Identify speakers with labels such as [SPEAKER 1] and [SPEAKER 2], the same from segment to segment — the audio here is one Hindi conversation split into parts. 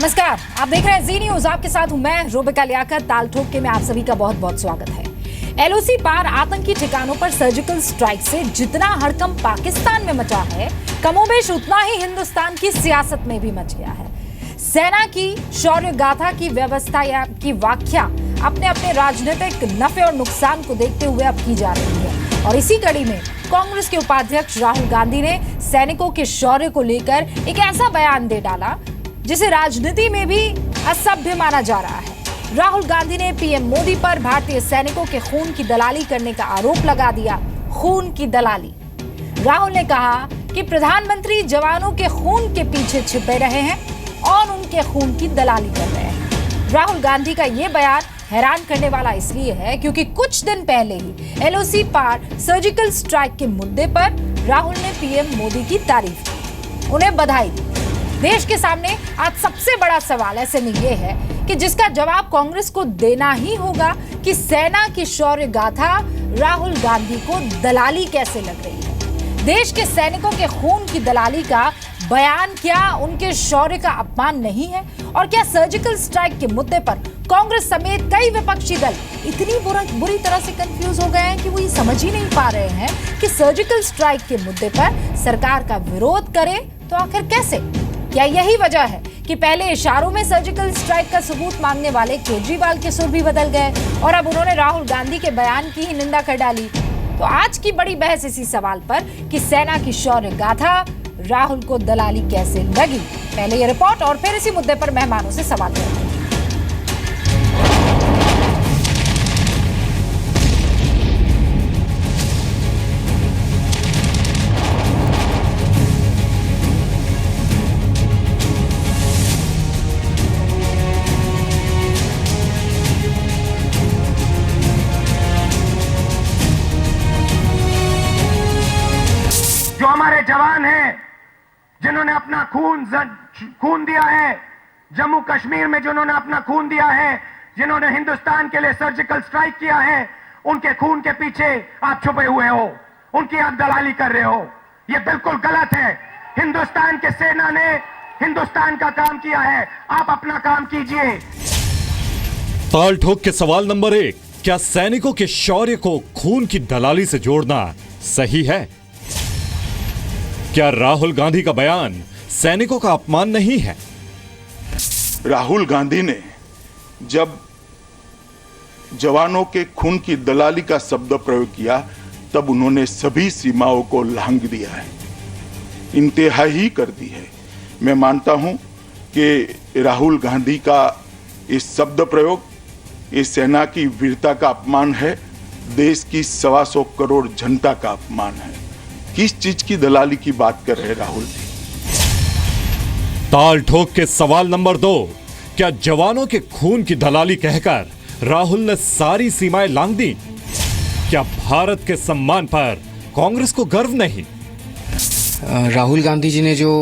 [SPEAKER 1] नमस्कार, आप देख रहे हैं जी न्यूज। आपके साथ हूं मैं रूबिका लियाकत। ताल ठोक के में आप सभी का बहुत बहुत स्वागत है। एलओसी पार आतंकी ठिकानों पर सर्जिकल स्ट्राइक से जितना हड़कंप पाकिस्तान में मचा है, कमोबेश उतना ही हिंदुस्तान की सियासत में भी मच गया है। सेना की शौर्य गाथा की व्यवस्था या की व्याख्या अपने अपने राजनीतिक नफे और नुकसान को देखते हुए अब की जा रही है। और इसी कड़ी में कांग्रेस के उपाध्यक्ष राहुल गांधी ने सैनिकों के शौर्य को लेकर एक ऐसा बयान दे डाला जिसे राजनीति में भी असभ्य माना जा रहा है। राहुल गांधी ने पीएम मोदी पर भारतीय सैनिकों के खून की दलाली करने का आरोप लगा दिया। खून की दलाली। राहुल ने कहा कि प्रधानमंत्री जवानों के खून के पीछे छिपे रहे हैं और उनके खून की दलाली कर रहे हैं। राहुल गांधी का यह बयान हैरान करने वाला इसलिए है क्योंकि कुछ दिन पहले ही एलओसी पार सर्जिकल स्ट्राइक के मुद्दे पर राहुल ने पीएम मोदी की तारीफ की, उन्हें बधाई दी। देश के सामने आज सबसे बड़ा सवाल ऐसे में यह है कि जिसका जवाब कांग्रेस को देना ही होगा कि सेना की शौर्य गाथा राहुल गांधी को दलाली कैसे लग रही है। देश के सैनिकों के खून की दलाली का बयान क्या उनके शौर्य का अपमान नहीं है? और क्या सर्जिकल स्ट्राइक के मुद्दे पर कांग्रेस समेत कई विपक्षी दल इतनी बुरी तरह से कंफ्यूज हो गए हैं कि वो ये समझ ही नहीं पा रहे हैं कि सर्जिकल स्ट्राइक के मुद्दे पर सरकार का विरोध करें तो आखिर कैसे? क्या यही वजह है कि पहले इशारों में सर्जिकल स्ट्राइक का सबूत मांगने वाले केजरीवाल के सुर भी बदल गए और अब उन्होंने राहुल गांधी के बयान की ही निंदा कर डाली? तो आज की बड़ी बहस इसी सवाल पर कि सेना की शौर्य गाथा राहुल को दलाली कैसे लगी। पहले ये रिपोर्ट और फिर इसी मुद्दे पर मेहमानों से सवाल करेंगे।
[SPEAKER 2] हमारे जवान हैं जिन्होंने अपना खून दिया है, जम्मू कश्मीर में जिन्होंने अपना खून दिया है, जिन्होंने हिंदुस्तान के लिए सर्जिकल स्ट्राइक किया है, उनके खून के पीछे आप छुपे हुए हो, उनकी आप दलाली कर रहे हो। यह बिल्कुल गलत है। हिंदुस्तान के सेना ने हिंदुस्तान का काम किया है, आप अपना काम कीजिए।
[SPEAKER 3] ताल ठोक के सवाल नंबर 1, क्या सैनिकों के शौर्य को खून की दलाली से जोड़ना सही है? क्या राहुल गांधी का बयान सैनिकों का अपमान नहीं है?
[SPEAKER 4] राहुल गांधी ने जब जवानों के खून की दलाली का शब्द प्रयोग किया तब उन्होंने सभी सीमाओं को लांघ दिया है, इंतहाई कर दी है। मैं मानता हूं कि राहुल गांधी का इस शब्द प्रयोग इस सेना की वीरता का अपमान है, देश की 125 करोड़ जनता का अपमान है। किस चीज की दलाली की बात कर रहे हैं राहुल जी?
[SPEAKER 3] ताल ठोक के सवाल नंबर 2, क्या जवानों के खून की दलाली कहकर राहुल ने सारी सीमाएं लांघ दी? क्या भारत के सम्मान पर कांग्रेस को गर्व नहीं?
[SPEAKER 5] राहुल गांधी जी ने जो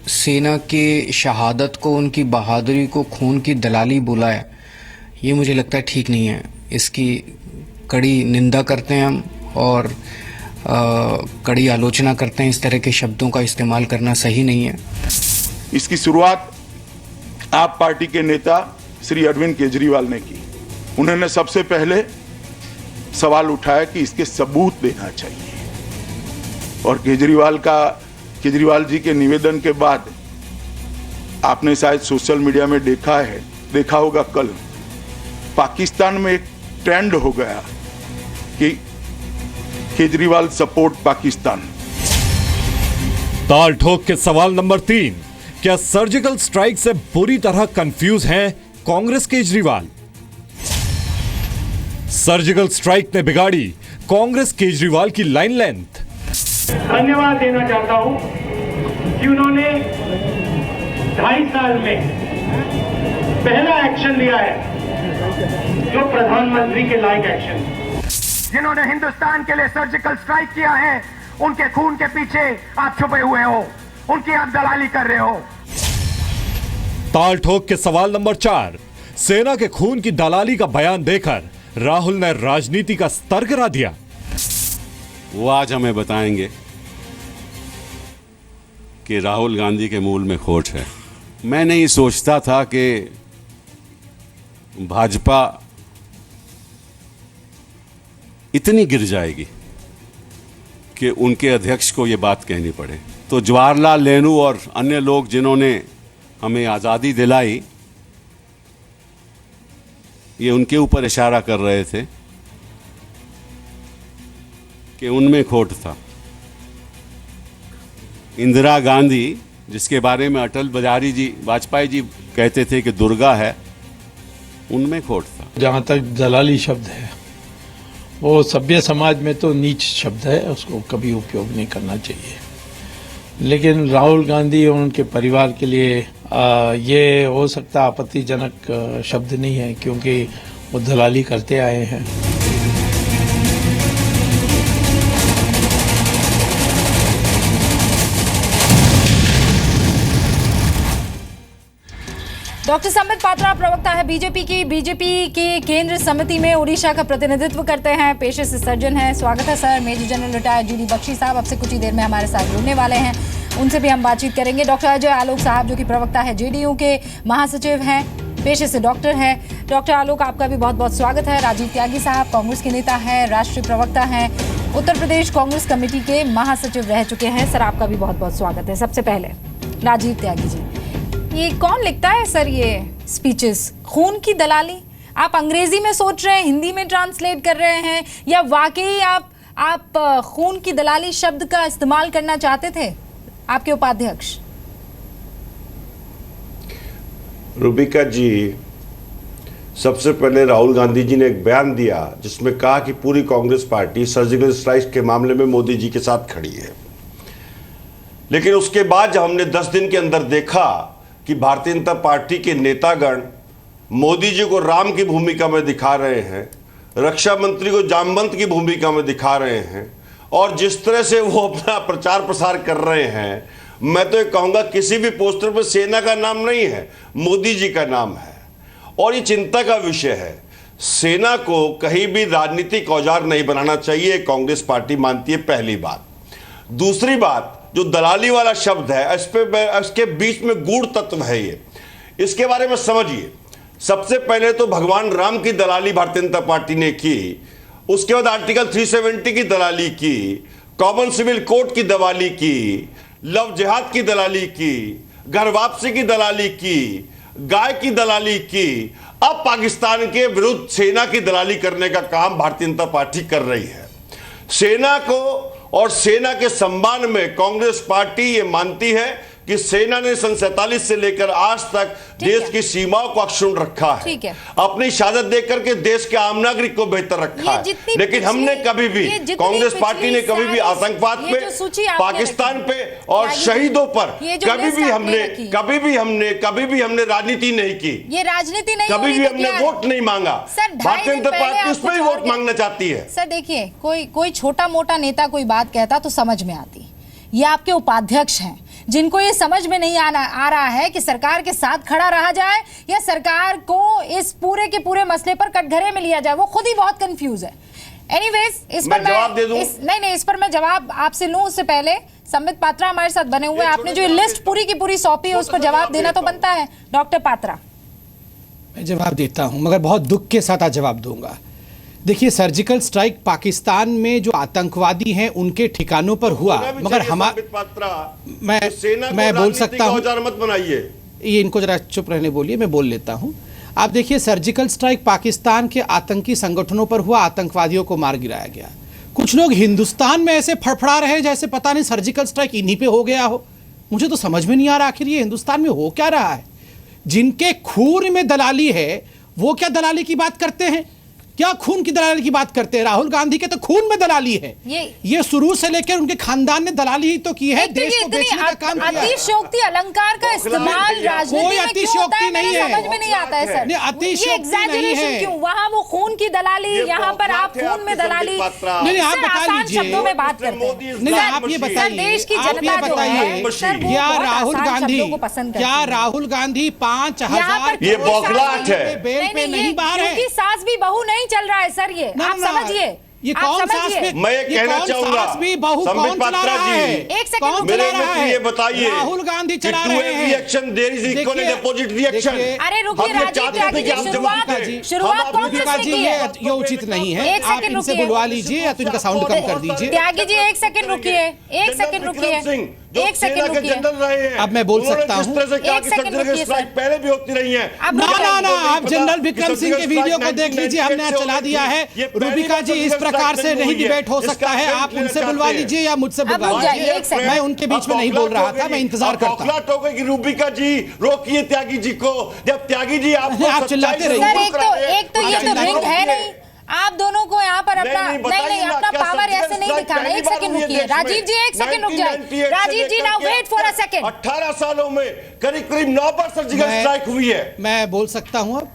[SPEAKER 5] सेना के शहादत को, उनकी बहादुरी को खून की दलाली बोला है, ये मुझे लगता है ठीक नहीं है। इसकी कड़ी निंदा करते हैं हम और कड़ी आलोचना करते हैं। इस तरह के शब्दों का इस्तेमाल करना सही नहीं है।
[SPEAKER 4] इसकी शुरुआत आप पार्टी के नेता श्री अरविंद केजरीवाल ने की। उन्होंने सबसे पहले सवाल उठाया कि इसके सबूत देना चाहिए और केजरीवाल जी के निवेदन के बाद आपने शायद सोशल मीडिया में देखा होगा, कल पाकिस्तान में एक ट्रेंड हो गया कि केजरीवाल सपोर्ट पाकिस्तान।
[SPEAKER 3] ताल ठोक के सवाल नंबर 3, क्या सर्जिकल स्ट्राइक से बुरी तरह कंफ्यूज हैं कांग्रेस केजरीवाल? सर्जिकल स्ट्राइक ने बिगाड़ी कांग्रेस केजरीवाल की लाइन लेंथ।
[SPEAKER 6] धन्यवाद देना चाहता हूं कि उन्होंने 2.5 साल में पहला एक्शन लिया है जो प्रधानमंत्री के लायक एक्शन।
[SPEAKER 2] जिन्होंने हिंदुस्तान के लिए सर्जिकल स्ट्राइक किया है, उनके खून के पीछे आप छुपे हुए हो, उनकी आप दलाली कर रहे हो।
[SPEAKER 3] ताल ठोक के सवाल नंबर 4, सेना के खून की दलाली का बयान देकर राहुल ने राजनीति का स्तर गिरा दिया।
[SPEAKER 7] वो आज हमें बताएंगे कि राहुल गांधी के मूल में खोट है। मैं नहीं सोचता था कि भाजपा इतनी गिर जाएगी कि उनके अध्यक्ष को ये बात कहनी पड़े। तो जवाहरलाल नेहरू और अन्य लोग जिन्होंने हमें आज़ादी दिलाई, ये उनके ऊपर इशारा कर रहे थे कि उनमें खोट था। इंदिरा गांधी, जिसके बारे में अटल बिहारी जी वाजपेयी जी कहते थे कि दुर्गा है, उनमें खोट था।
[SPEAKER 8] जहाँ तक दलाली शब्द है, वो सभ्य समाज में तो नीच शब्द है, उसको कभी उपयोग नहीं करना चाहिए। लेकिन राहुल गांधी और उनके परिवार के लिए ये हो सकता आपत्तिजनक शब्द नहीं है, क्योंकि वो दलाली करते आए हैं।
[SPEAKER 1] डॉक्टर संबित पात्रा प्रवक्ता है बीजेपी की केंद्र समिति में उड़ीसा का प्रतिनिधित्व करते हैं, पेशे से सर्जन हैं। स्वागत है sir. Major general retired GD Bakshi साहब अब से कुछ ही देर में हमारे साथ जुड़ने वाले हैं, उनसे भी हम बातचीत करेंगे। डॉक्टर अजय आलोक साहब जो कि प्रवक्ता है जेडीयू के, महासचिव हैं, पेशे से डॉक्टर हैं। डॉक्टर आलोक, आपका भी बहुत बहुत स्वागत है। राजीव त्यागी साहब कांग्रेस के नेता हैं, राष्ट्रीय प्रवक्ता हैं, उत्तर प्रदेश कांग्रेस कमेटी के महासचिव रह चुके हैं। सर, आपका भी बहुत बहुत स्वागत है। सबसे पहले राजीव त्यागी जी, ये कौन लिखता है सर ये स्पीचेस? खून की दलाली आप अंग्रेजी में सोच रहे हैं, हिंदी में ट्रांसलेट कर रहे हैं, या वाकई आप खून की दलाली शब्द का इस्तेमाल करना चाहते थे आपके उपाध्यक्ष?
[SPEAKER 9] रूबिका जी, सबसे पहले राहुल गांधी जी ने एक बयान दिया जिसमें कहा कि पूरी कांग्रेस पार्टी सर्जिकल स्ट्राइक के मामले में मोदी जी के साथ खड़ी है। लेकिन उसके बाद जब हमने 10 दिन के अंदर देखा कि भारतीय जनता पार्टी के नेतागण मोदी जी को राम की भूमिका में दिखा रहे हैं, रक्षा मंत्री को जामवंत की भूमिका में दिखा रहे हैं, और जिस तरह से वो अपना प्रचार प्रसार कर रहे हैं, मैं तो ये कहूँगा किसी भी पोस्टर पर सेना का नाम नहीं है, मोदी जी का नाम है। और ये चिंता का विषय है। सेना को कहीं भी राजनीतिक औजार नहीं बनाना चाहिए, कांग्रेस पार्टी मानती है, पहली बात। दूसरी बात, जो दलाली वाला शब्द है, इसके बीच में गूढ़ तत्व है ये, इसके बारे में समझिए। सबसे पहले तो भगवान राम की दलाली भारतीय जनता पार्टी ने की, उसके बाद आर्टिकल 370 की दलाली की, कॉमन सिविल कोड की दलाली की, लव जिहाद की दलाली की, घर वापसी की दलाली की, गाय की दलाली की। अब पाकिस्तान के विरुद्ध सेना की दलाली करने का काम भारतीय जनता पार्टी कर रही है। सेना को और सेना के सम्मान में कांग्रेस पार्टी ये मानती है कि सेना ने सन 47 से लेकर आज तक देश की सीमाओं को अक्षुण्ण रखा है, अपनी शहादत देकर के देश के आम नागरिक को बेहतर रखा है। लेकिन हमने कभी भी, कांग्रेस पार्टी ने कभी भी आतंकवाद पे, पाकिस्तान पे और शहीदों पर कभी भी हमने राजनीति नहीं की।
[SPEAKER 1] ये राजनीति नहीं,
[SPEAKER 9] कभी भी हमने वोट नहीं मांगा। भारतीय जनता पार्टी उसमें ही वोट मांगना चाहती है।
[SPEAKER 1] सर देखिए, कोई छोटा मोटा नेता कोई बात कहता तो समझ में आती। ये आपके उपाध्यक्ष हैं जिनको ये समझ में नहीं आ रहा है कि सरकार के साथ खड़ा रहा जाए या सरकार को इस पूरे के पूरे मसले पर कटघरे में लिया जाए। वो खुद ही बहुत कंफ्यूज है। एनीवेज, इस पर मैं जवाब दे दूं? इस पर मैं जवाब आपसे लूं उससे पहले संबित पात्रा हमारे साथ बने हुए हैं। आपने जो लिस्ट पूरी की पूरी सौंपी है उस पर जवाब देना तो बनता है। डॉक्टर पात्रा,
[SPEAKER 10] मैं जवाब देता हूं, मगर बहुत दुख के साथ आज जवाब दूंगा। देखिए, सर्जिकल स्ट्राइक पाकिस्तान में जो आतंकवादी हैं उनके ठिकानों पर हुआ, मगर मैं बोल सकता हूं,
[SPEAKER 9] मत बनाइए,
[SPEAKER 10] ये इनको जरा चुप रहने बोलिए, मैं बोल लेता हूं। आप देखिए, सर्जिकल स्ट्राइक पाकिस्तान के आतंकी संगठनों पर हुआ, आतंकवादियों को मार गिराया गया। कुछ लोग हिंदुस्तान में ऐसे फड़फड़ा रहे जैसे पता नहीं सर्जिकल स्ट्राइक इन्हीं पे हो गया हो। मुझे तो समझ में नहीं आ रहा आखिर ये हिंदुस्तान में हो क्या रहा है। जिनके खून में दलाली है वो क्या दलाली की बात करते हैं? क्या खून की दलाली की बात करते हैं? राहुल गांधी के तो खून में दलाली है। ये शुरू से लेकर उनके खानदान ने दलाली ही तो की है, देश को बेचने का काम किया है।
[SPEAKER 1] अतिशयोक्ति अलंकार का इस्तेमाल राजनीति में क्यों होता है? मेरे समझ में नहीं आता है सर।
[SPEAKER 10] अतिशयोक्ति नहीं है।
[SPEAKER 1] क्यों? वहाँ वो खून की दलाली, यहाँ पर आप खून में दलाली।
[SPEAKER 10] नहीं, आप बता लीजिए,
[SPEAKER 1] शब्दों में बात करते हैं।
[SPEAKER 10] नहीं, आप ये बताइए,
[SPEAKER 1] देश की जनता जो है
[SPEAKER 10] क्या राहुल गांधी 5000
[SPEAKER 9] ये बौखलाहट है,
[SPEAKER 10] बेल पे नहीं बाहर है?
[SPEAKER 1] सास भी बहू नहीं चल रहा है सर, ये आप समझिए।
[SPEAKER 10] ये
[SPEAKER 1] आप
[SPEAKER 10] कौन
[SPEAKER 1] समझिए।
[SPEAKER 10] सास में
[SPEAKER 9] मैं ये कहना चाहूंगा,
[SPEAKER 10] भी बहू
[SPEAKER 9] संबित
[SPEAKER 10] कौन चला
[SPEAKER 9] पात्रा
[SPEAKER 10] रहा
[SPEAKER 9] जी,
[SPEAKER 10] है?
[SPEAKER 1] एक सेकंड
[SPEAKER 10] कौन
[SPEAKER 9] मेरे
[SPEAKER 10] चला रहा
[SPEAKER 9] मित्र
[SPEAKER 10] है?
[SPEAKER 9] ये बताइए
[SPEAKER 10] राहुल गांधी
[SPEAKER 9] कि
[SPEAKER 10] चला
[SPEAKER 9] to
[SPEAKER 10] रहे
[SPEAKER 9] every
[SPEAKER 10] हैं।
[SPEAKER 9] action there is equal and opposite reaction।
[SPEAKER 10] देखिए,
[SPEAKER 1] अरे रुकिए
[SPEAKER 9] हम ये
[SPEAKER 1] राजीव
[SPEAKER 9] चाहते
[SPEAKER 1] त्यागी
[SPEAKER 9] थे कि
[SPEAKER 1] जी,
[SPEAKER 9] आप
[SPEAKER 1] शुरुआत
[SPEAKER 9] जवाब दें।
[SPEAKER 1] शुरुआत
[SPEAKER 9] हम
[SPEAKER 1] कांग्रेस
[SPEAKER 10] दीपिका
[SPEAKER 1] ने
[SPEAKER 10] जी
[SPEAKER 1] की
[SPEAKER 10] ये
[SPEAKER 1] है।
[SPEAKER 10] ये उचित नहीं है।
[SPEAKER 1] एक
[SPEAKER 10] आप
[SPEAKER 1] सेकंड
[SPEAKER 10] इनसे
[SPEAKER 1] रुकिए।
[SPEAKER 10] बुलवा लीजिए या तो इनका साउंड कम कर दीजिए।
[SPEAKER 1] त्यागी जी एक सेकंड रुकिए, एक सेकंड रुकिए, एक सेकंड रुकिए।
[SPEAKER 9] जनरल रहे हैं,
[SPEAKER 10] अब मैं बोल
[SPEAKER 9] उन्होंने
[SPEAKER 10] सकता
[SPEAKER 9] जिस
[SPEAKER 10] हूं।
[SPEAKER 9] तरह से कहा
[SPEAKER 1] एक
[SPEAKER 9] कि
[SPEAKER 1] सेकंड
[SPEAKER 9] सर्जिकल
[SPEAKER 1] रुकिए,
[SPEAKER 9] स्ट्राइक
[SPEAKER 1] सर।
[SPEAKER 9] पहले भी होती रही है।
[SPEAKER 1] अब
[SPEAKER 10] ना
[SPEAKER 1] रुकिए।
[SPEAKER 10] ना ना आप जनरल विक्रम सिंह के
[SPEAKER 9] सर्जिकल
[SPEAKER 10] वीडियो को
[SPEAKER 9] स्ट्राइक
[SPEAKER 10] देख लीजिए, हमने
[SPEAKER 9] 1998
[SPEAKER 10] चला दिया है।
[SPEAKER 9] ये पहली
[SPEAKER 10] रूबिका जी इस
[SPEAKER 9] सर्जिकल
[SPEAKER 10] प्रकार से
[SPEAKER 9] स्ट्राइक
[SPEAKER 10] नहीं
[SPEAKER 9] हुई है।
[SPEAKER 10] डिबेट हो
[SPEAKER 9] इसका
[SPEAKER 10] सकता है।
[SPEAKER 9] क्रेडिट
[SPEAKER 10] आप
[SPEAKER 9] लेना
[SPEAKER 10] उनसे बुलवा
[SPEAKER 9] चाहते हैं।
[SPEAKER 10] लीजिए या मुझसे
[SPEAKER 1] अब
[SPEAKER 10] बुलवा
[SPEAKER 1] रुक जाइए,
[SPEAKER 10] लीजिए।
[SPEAKER 1] एक सेकंड।
[SPEAKER 10] मैं उनके बीच में नहीं बोल रहा था, मैं इंतजार करता हूं।
[SPEAKER 9] बौखलाहट हो गई कि रूबिका जी रोकिए त्यागी जी को। जब त्यागी जी आपको
[SPEAKER 10] आप चिल्लाते
[SPEAKER 9] सच्चाई से
[SPEAKER 10] रहिए।
[SPEAKER 1] सर
[SPEAKER 9] रूबरू
[SPEAKER 1] एक तो
[SPEAKER 9] कराए,
[SPEAKER 1] ये तो
[SPEAKER 9] आप
[SPEAKER 1] रिंग है
[SPEAKER 9] रोकिए।
[SPEAKER 1] नहीं। आप दोनों को यहाँ पर अपना
[SPEAKER 9] नहीं,
[SPEAKER 1] नहीं
[SPEAKER 9] बताइए
[SPEAKER 1] नहीं
[SPEAKER 9] ना,
[SPEAKER 1] अपना
[SPEAKER 9] क्या
[SPEAKER 1] पावर
[SPEAKER 9] सर्जिकल
[SPEAKER 1] ऐसे नहीं
[SPEAKER 9] स्ट्राइक
[SPEAKER 1] दिखाना।
[SPEAKER 9] पहली
[SPEAKER 1] एक
[SPEAKER 9] बार
[SPEAKER 1] सेकंड
[SPEAKER 9] हुई है
[SPEAKER 1] रुकिए
[SPEAKER 9] देश में?
[SPEAKER 1] राजीव जी, एक सेकंड रुक जाए।
[SPEAKER 9] 1998 से
[SPEAKER 1] राजीव जी नाउ
[SPEAKER 9] लेकर
[SPEAKER 1] वेट फॉर अ सेकंड।
[SPEAKER 9] 18 सालों में करीब करीब 9 बार सर्जिकल स्ट्राइक हुई है।
[SPEAKER 10] मैं बोल सकता हूं अब।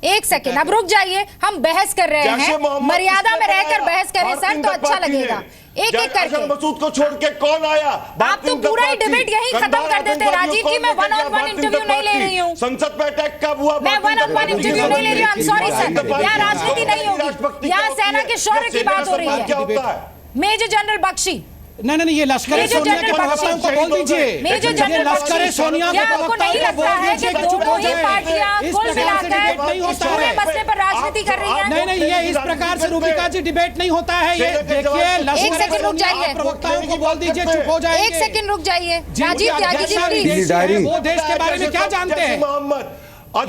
[SPEAKER 1] एक सेकंड अब रुक जाइए, हम बहस कर रहे
[SPEAKER 9] जैसे
[SPEAKER 1] हैं,
[SPEAKER 9] मोहम्मद
[SPEAKER 1] मर्यादा
[SPEAKER 9] किसने
[SPEAKER 1] में रहकर
[SPEAKER 9] बनाया?
[SPEAKER 1] बहस करें सर
[SPEAKER 9] भारतीय
[SPEAKER 1] तो
[SPEAKER 9] जनता
[SPEAKER 1] अच्छा
[SPEAKER 9] पार्टी ने।
[SPEAKER 1] लगेगा। एक एक
[SPEAKER 9] अजहर
[SPEAKER 1] करके
[SPEAKER 9] मसूद को छोड़ के कौन आया?
[SPEAKER 1] आप तो पूरा ही डिबेट यहीं खत्म कर देते हैं। राजीव जी मैं वन ऑन वन इंटरव्यू नहीं ले रही हूँ।
[SPEAKER 9] संसद में अटैक कब हुआ?
[SPEAKER 1] मैं वन ऑन वन इंटरव्यू नहीं ले रही हूँ। आई एम सॉरी सर, यहाँ राजनीति नहीं होगी, यहाँ सेना के शौर्य की बात हो रही
[SPEAKER 9] क्या
[SPEAKER 1] है।
[SPEAKER 9] होता है?
[SPEAKER 1] मेजर जनरल बख्शी,
[SPEAKER 10] नहीं नहीं ये लश्कर
[SPEAKER 1] मेजर
[SPEAKER 10] सोनिया के
[SPEAKER 1] जनरल
[SPEAKER 10] प्रवक्ताओं को
[SPEAKER 9] बख्शी।
[SPEAKER 10] बोल दीजिए।
[SPEAKER 1] मेजर
[SPEAKER 10] ये
[SPEAKER 1] जनरल
[SPEAKER 10] लश्कर
[SPEAKER 1] बख्शी,
[SPEAKER 10] सोनिया के
[SPEAKER 1] क्या आपको
[SPEAKER 10] प्रवक्ताओं
[SPEAKER 1] नहीं
[SPEAKER 10] को
[SPEAKER 1] लगता
[SPEAKER 10] बोल
[SPEAKER 1] है
[SPEAKER 10] दीजिए
[SPEAKER 1] कि
[SPEAKER 10] कि चुप
[SPEAKER 1] दोनों
[SPEAKER 10] हो
[SPEAKER 1] ही
[SPEAKER 10] जाए।
[SPEAKER 1] पार्टियां
[SPEAKER 10] इस
[SPEAKER 1] कुल
[SPEAKER 10] प्रकार से डिबेट नहीं
[SPEAKER 1] मिलाकर
[SPEAKER 10] होता
[SPEAKER 1] पूरे
[SPEAKER 10] है।
[SPEAKER 1] मसले पर राजनीति कर रही है?
[SPEAKER 10] नहीं नहीं ये इस प्रकार से रूबिका जी डिबेट नहीं होता है। ये देखिए
[SPEAKER 1] एक
[SPEAKER 10] लश्कर
[SPEAKER 1] सेकंड रुक
[SPEAKER 10] सोनिया
[SPEAKER 1] जाइए।
[SPEAKER 10] के प्रवक्ताओं को बोल दीजिए चुप हो जाएंगे।
[SPEAKER 1] एक सेकंड रुक जाइए।
[SPEAKER 10] जिनकी
[SPEAKER 1] राजीव त्यागी जी
[SPEAKER 10] अध्यक्षता
[SPEAKER 1] प्लीज।
[SPEAKER 10] विदेशी है, वो देश के बारे में क्या जानते हैं?
[SPEAKER 9] मोहम्मद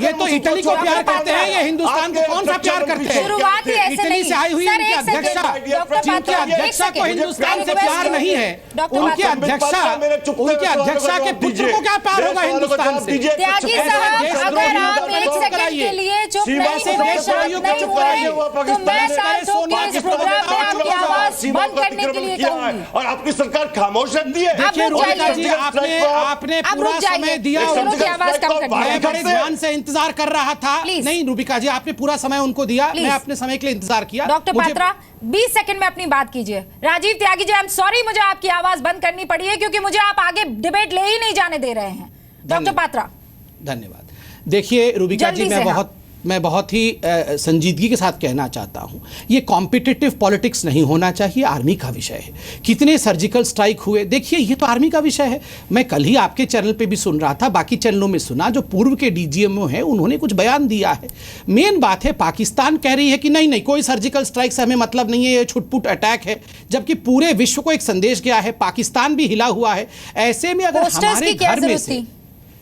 [SPEAKER 10] ये तो इटली को प्यार करते हैं, ये हिंदुस्तान को कौन सा प्यार करते हैं?
[SPEAKER 1] शुरुआत ही ऐसे
[SPEAKER 10] इटली
[SPEAKER 1] नहीं।
[SPEAKER 10] से आई हुई
[SPEAKER 1] सर,
[SPEAKER 10] उनकी
[SPEAKER 1] एक सेकंड।
[SPEAKER 10] अध्यक्षा,
[SPEAKER 1] डॉक्टर
[SPEAKER 10] जिनकी
[SPEAKER 1] पात्रा, एक
[SPEAKER 10] अध्यक्षा को
[SPEAKER 1] सेकंड।
[SPEAKER 10] हिंदुस्तान से
[SPEAKER 1] रिक्वेस्ट
[SPEAKER 10] प्यार नहीं है,
[SPEAKER 1] डॉक्टर
[SPEAKER 10] उनकी
[SPEAKER 1] पात्रा,
[SPEAKER 10] अध्यक्षा के पुत्र को क्या प्यार होगा हिंदुस्तान से?
[SPEAKER 1] त्यागी साहब अगर आप एक सेकंड के लिए चुप नहीं हुए, शांत नहीं हुए, तो मैं साल ठोक के इस प्रोग्राम में आपकी आवाज बंद करने के लिए कहूंगी।
[SPEAKER 9] और आपकी सरकार खामोश रहती है।
[SPEAKER 10] देखिए
[SPEAKER 1] रुक
[SPEAKER 10] रूबिका
[SPEAKER 1] जाइए।
[SPEAKER 10] जी आपने
[SPEAKER 1] आप
[SPEAKER 10] पूरा
[SPEAKER 1] रुक जाइए।
[SPEAKER 10] समय दिया
[SPEAKER 1] एक
[SPEAKER 10] उनको।
[SPEAKER 1] दोनों की आवाज कम कर
[SPEAKER 10] मैं बड़े
[SPEAKER 1] दीजिए।
[SPEAKER 10] ध्यान से इंतजार कर रहा था।
[SPEAKER 1] Please.
[SPEAKER 10] नहीं रूबिका जी आपने पूरा समय उनको दिया,
[SPEAKER 1] Please.
[SPEAKER 10] मैं अपने समय के लिए इंतजार किया।
[SPEAKER 1] डॉक्टर
[SPEAKER 10] मुझे-
[SPEAKER 1] पात्रा 20 सेकंड में अपनी बात कीजिए। राजीव त्यागी जी आई एम सॉरी, मुझे आपकी आवाज बंद करनी पड़ी है क्योंकि मुझे आप आगे डिबेट ले ही नहीं जाने दे रहे हैं। डॉक्टर पात्रा
[SPEAKER 10] धन्यवाद। देखिए रूबिका जी
[SPEAKER 1] जल्दी से
[SPEAKER 10] मैं बहुत ही संजीदगी के साथ कहना चाहता हूं, ये कॉम्पिटिटिव पॉलिटिक्स नहीं होना चाहिए, आर्मी का विषय है। कितने सर्जिकल स्ट्राइक हुए, देखिए ये तो आर्मी का विषय है। मैं कल ही आपके चैनल पे भी सुन रहा था, बाकी चैनलों में सुना, जो पूर्व के डीजीएमओ हैं उन्होंने कुछ बयान दिया है। मेन बात है पाकिस्तान कह रही है कि नहीं नहीं कोई सर्जिकल स्ट्राइक से हमें मतलब नहीं है, ये छुटपुट अटैक है, जबकि पूरे विश्व को एक संदेश गया है, पाकिस्तान भी हिला हुआ है। ऐसे में अगर
[SPEAKER 1] पोस्टर्स
[SPEAKER 10] हमारे
[SPEAKER 1] की क्या
[SPEAKER 10] घर में
[SPEAKER 1] जरूरत
[SPEAKER 10] से
[SPEAKER 1] थी?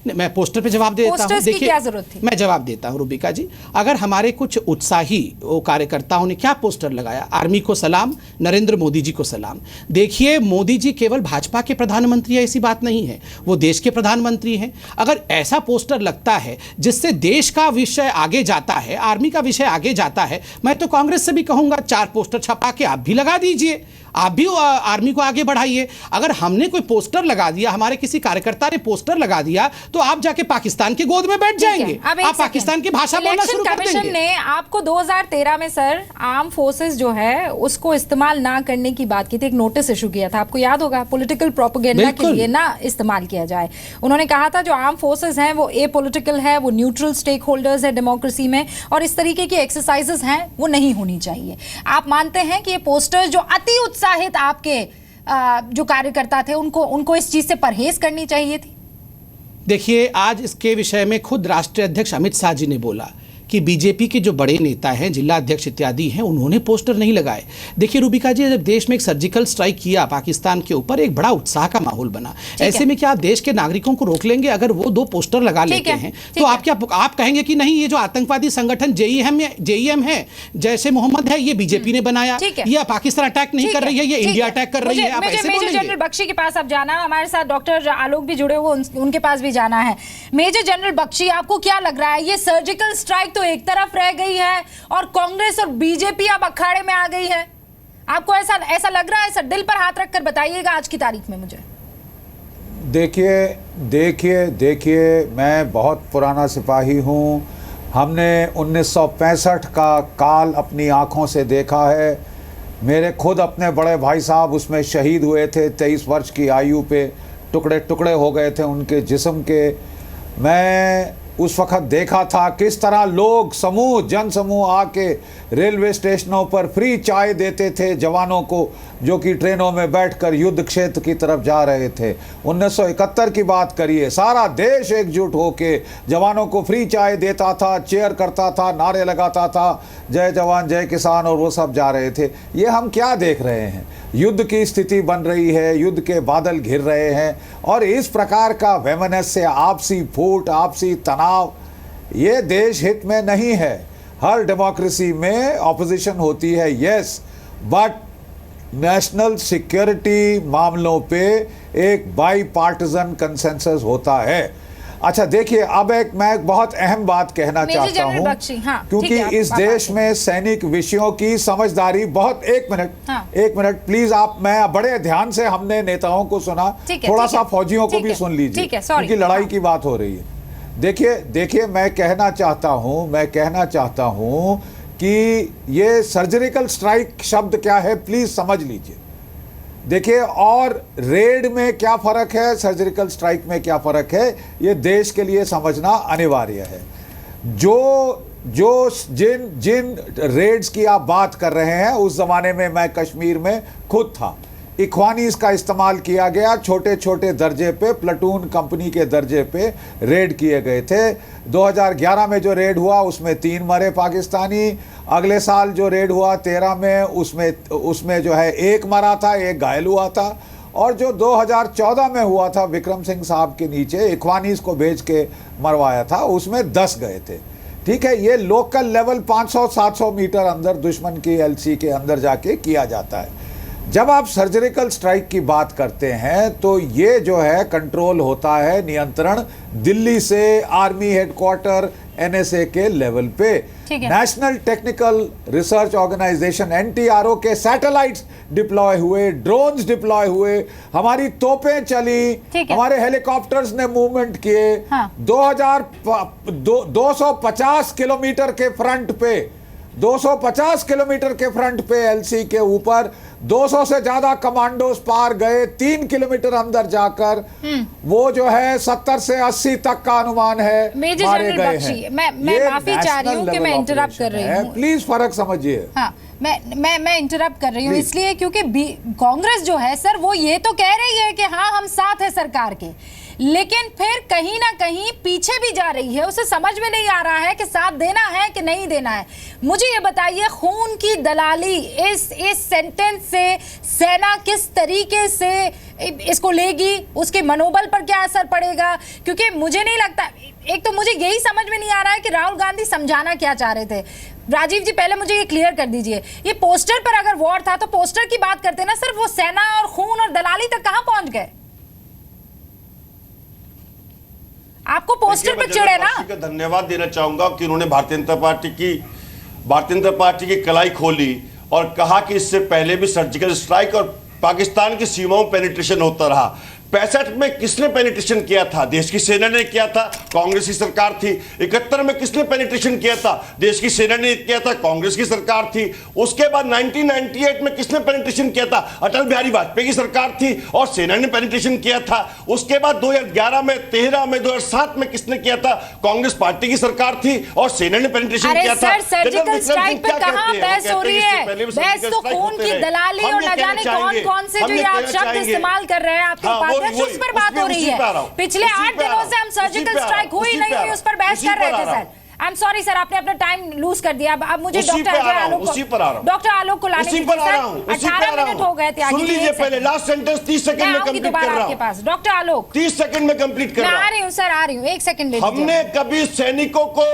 [SPEAKER 10] नहीं, मैं पोस्टर पे जवाब देता हूं।
[SPEAKER 1] पोस्टर्स की क्या जरूरत थी?
[SPEAKER 10] मैं जवाब देता हूं रूबिका जी। अगर हमारे कुछ उत्साही वो कार्यकर्ताओं ने क्या पोस्टर लगाया, आर्मी को सलाम, नरेंद्र मोदी जी को सलाम। देखिए मोदी जी केवल भाजपा के प्रधानमंत्री है ऐसी बात नहीं है, वो देश के प्रधानमंत्री हैं। अगर ऐसा पोस्टर लगता है जिससे देश का विषय आगे जाता है, आर्मी का विषय आगे जाता है, मैं तो कांग्रेस से भी कहूंगा 4 पोस्टर छपा के आप भी लगा दीजिए, आप भी आर्मी को आगे बढ़ाइए। अगर हमने कोई पोस्टर लगा दिया, हमारे किसी कार्यकर्ता ने पोस्टर लगा दिया, तो आप जाके पाकिस्तान की गोद में बैठ जाएंगे, आप पाकिस्तान की भाषा बोलना शुरू कर देंगे।
[SPEAKER 1] कमीशन ने आपको 2013 में सर आर्म फोर्सेस जो है उसको इस्तेमाल ना करने की बात की थी, एक नोटिस इशू किया था, आपको याद होगा, पॉलिटिकल प्रोपेगेंडा के लिए ना इस्तेमाल किया जाए। उन्होंने कहा था जो आर्म फोर्सेस हैं वो एपॉलिटिकल है, वो न्यूट्रल स्टेक होल्डर्स है डेमोक्रेसी में, और इस तरीके की एक्सरसाइजेस हैं वो नहीं होनी चाहिए। आप मानते हैं कि ये पोस्टर्स जो अति उत्साहित आपके जो कार्यकर्ता थे उनको इस चीज से परहेज करनी चाहिए थी?
[SPEAKER 10] देखिए आज इसके विषय में खुद राष्ट्रीय अध्यक्ष अमित शाह जी ने बोला कि बीजेपी के जो बड़े नेता हैं, जिला अध्यक्ष इत्यादि हैं, उन्होंने पोस्टर नहीं लगाए। देखिए रूबिका जी, जब देश में एक सर्जिकल स्ट्राइक किया पाकिस्तान के ऊपर, एक बड़ा उत्साह का माहौल बना। ऐसे में क्या आप देश के नागरिकों को रोक लेंगे? अगर वो 2 पोस्टर लगा लेते हैं तो आप कहेंगे कि नहीं ये जो आतंकवादी संगठन जेईएम है, जैसे मोहम्मद है, ये बीजेपी ने बनाया, या पाकिस्तान अटैक नहीं कर रही है, ये इंडिया अटैक कर रही है, आप ऐसे
[SPEAKER 1] मेजर
[SPEAKER 10] बोलेंगे?
[SPEAKER 1] जनरल बख्शी के पास अब जाना, हमारे साथ डॉक्टर आलोक भी जुड़े हुए, उनके पास भी जाना है। मेजर जनरल बख्शी, आपको क्या लग रहा है, ये सर्जिकल स्ट्राइक तो एक तरफ रह गई है और कांग्रेस और बीजेपी अब अखाड़े में आ गई है? आपको ऐसा लग रहा है सर? दिल पर हाथ रखकर बताइएगा आज की तारीख में मुझे।
[SPEAKER 11] देखिए मैं बहुत पुराना सिपाही हूं। हमने 1965 का काल अपनी आंखों से देखा है। मेरे खुद अपने बड़े भाई साहब उसमें शहीद हुए थे, 23 वर्ष की आयु पे टुकड़े टुकड़े हो गए थे उनके जिस्म के। मैं उस वक्त देखा था किस तरह लोग समूह जन समूह आके रेलवे स्टेशनों पर फ्री चाय देते थे जवानों को जो कि ट्रेनों में बैठकर युद्ध क्षेत्र की तरफ जा रहे थे। 1971 की बात करिए, सारा देश एकजुट होके जवानों को फ्री चाय देता था, चेयर करता था, नारे लगाता था, जय जवान जय किसान, और वो सब जा रहे थे। ये हम क्या देख रहे हैं? युद्ध की स्थिति बन रही है, युद्ध के बादल घिर रहे हैं, और इस प्रकार का वैमनस्य, आपसी फूट, आपसी तनाव, ये देश हित में नहीं है। हर डेमोक्रेसी में ऑपोजिशन होती है, यस, बट नेशनल सिक्योरिटी मामलों पे एक बाई पार्टिजन कंसेंसस होता है। अच्छा देखिए, अब मैं एक बहुत अहम बात कहना चाहता हूं, क्योंकि इस देश में सैनिक विषयों की समझदारी बहुत, एक मिनट प्लीज, आप, मैं बड़े ध्यान से हमने नेताओं को सुना, थोड़ा सा फौजियों को भी सुन लीजिए, क्योंकि लड़ाई की बात हो रही है। देखिए मैं कहना चाहता हूं कि ये सर्जिकल स्ट्राइक शब्द क्या है, प्लीज समझ लीजिए। देखिए, और रेड में क्या फर्क है, सर्जिकल स्ट्राइक में क्या फर्क है, ये देश के लिए समझना अनिवार्य है। जिन रेड्स की आप बात कर रहे हैं, उस जमाने में मैं कश्मीर में खुद था। इख्वानीस का इस्तेमाल किया गया, छोटे छोटे दर्जे पे, प्लाटून कंपनी के दर्जे पे रेड किए गए थे। 2011 में जो रेड हुआ उसमें 3 मरे पाकिस्तानी। अगले साल जो रेड हुआ 13 में, उसमें जो है 1 मरा था, 1 घायल हुआ था। और जो 2014 में हुआ था विक्रम सिंह साहब के नीचे इख्वानीस को भेज के मरवाया था, उसमें 10 गए थे। ठीक है, ये लोकल लेवल 500-700 मीटर अंदर दुश्मन की LC के अंदर जाके किया जाता है। जब आप सर्जिकल स्ट्राइक की बात करते हैं तो ये जो है कंट्रोल होता है, नियंत्रण दिल्ली से, आर्मी हेडक्वार्टर, NSA के लेवल पे। National technical research organisation NTRO के सैटेलाइट्स डिप्लॉय हुए, ड्रोन्स डिप्लॉय हुए, हमारी तोपें चली, हमारे हेलीकॉप्टर्स ने मूवमेंट किए। 250 किलोमीटर के फ्रंट पे, 250 किलोमीटर के फ्रंट पे LC के ऊपर 200 से ज्यादा कमांडोज पार गए। 3 किलोमीटर अंदर जाकर वो जो है 70 से 80 तक का अनुमान है मारे गए हैं।
[SPEAKER 1] मैं माफी चाह रही हूँ कि मैं इंटरप्ट कर रही हूँ,
[SPEAKER 11] प्लीज फर्क समझिए।
[SPEAKER 1] हाँ, मैं इंटरप्ट कर रही हूँ इसलिए क्योंकि कांग्रेस जो है सर, वो ये तो कह रही है कि हाँ हम साथ है सरकार के, लेकिन फिर कहीं ना कहीं पीछे भी जा रही है। उसे समझ में नहीं आ रहा है कि साथ देना है कि नहीं देना है। मुझे ये बताइए, खून की दलाली, इस सेंटेंस से सेना किस तरीके से इसको लेगी, उसके मनोबल पर क्या असर पड़ेगा? क्योंकि मुझे नहीं लगता, एक तो मुझे यही समझ में नहीं आ रहा है कि राहुल गांधी समझाना क्या चाह रहे थे। राजीव जी, पहले मुझे ये क्लियर कर दीजिए, ये पोस्टर पर अगर वॉर था तो पोस्टर की बात करते ना सर, वो सेना और खून और दलाली तक कहां पहुंच गए? आपको पोस्टर पे चिढ़े ना।
[SPEAKER 9] धन्यवाद देना चाहूंगा कि उन्होंने भारतीय जनता पार्टी की कलाई खोली और कहा कि इससे पहले भी सर्जिकल स्ट्राइक और पाकिस्तान की सीमाओं में पेनिट्रेशन होता रहा। 65 में किसने पेनिट्रेशन किया था? देश की सेना ने किया था, कांग्रेस की सरकार थी। 71 में किसने पेनिट्रेशन किया था? देश की सेना ने किया था, कांग्रेस की सरकार थी। उसके बाद 1998 में किसने पेनिट्रेशन किया था? अटल बिहारी वाजपेयी की सरकार थी और सेना ने पेनिट्रेशन किया था। उसके बाद 2011 में, 13 में, 2007 में किसने किया था? कांग्रेस पार्टी की सरकार थी और सेना ने पेनिट्रेशन किया था।
[SPEAKER 1] सर्जिकल स्ट्राइक पे कहां बहस हो रही है? बहस तो खून की दलाली और न जाने कौन से जो आप शब्द इस्तेमाल कर रहे हैं आपके उस पर बात हो रही है। पिछले 8 दिनों से हम सर्जिकल स्ट्राइक हुई नहीं हुई उस पर बहस कर रहे थे sir. I am sorry sir, आपने अपना टाइम लूज कर दिया। अब मुझे डॉक्टर आलोक को लाने दीजिए सर। 18 मिनट हो गए थे।
[SPEAKER 9] सुन लीजिए पहले, लास्ट सेंटेंस 30 सेकंड में कंप्लीट कर रहा हूं।
[SPEAKER 1] आपके पास डॉक्टर आलोक,
[SPEAKER 9] 30 सेकंड में कंप्लीट कर रहा हूं।
[SPEAKER 1] आ रही हूं सर, आ रही हूं, 1 सेकंड ले लीजिए।
[SPEAKER 9] हमने कभी सैनिकों को,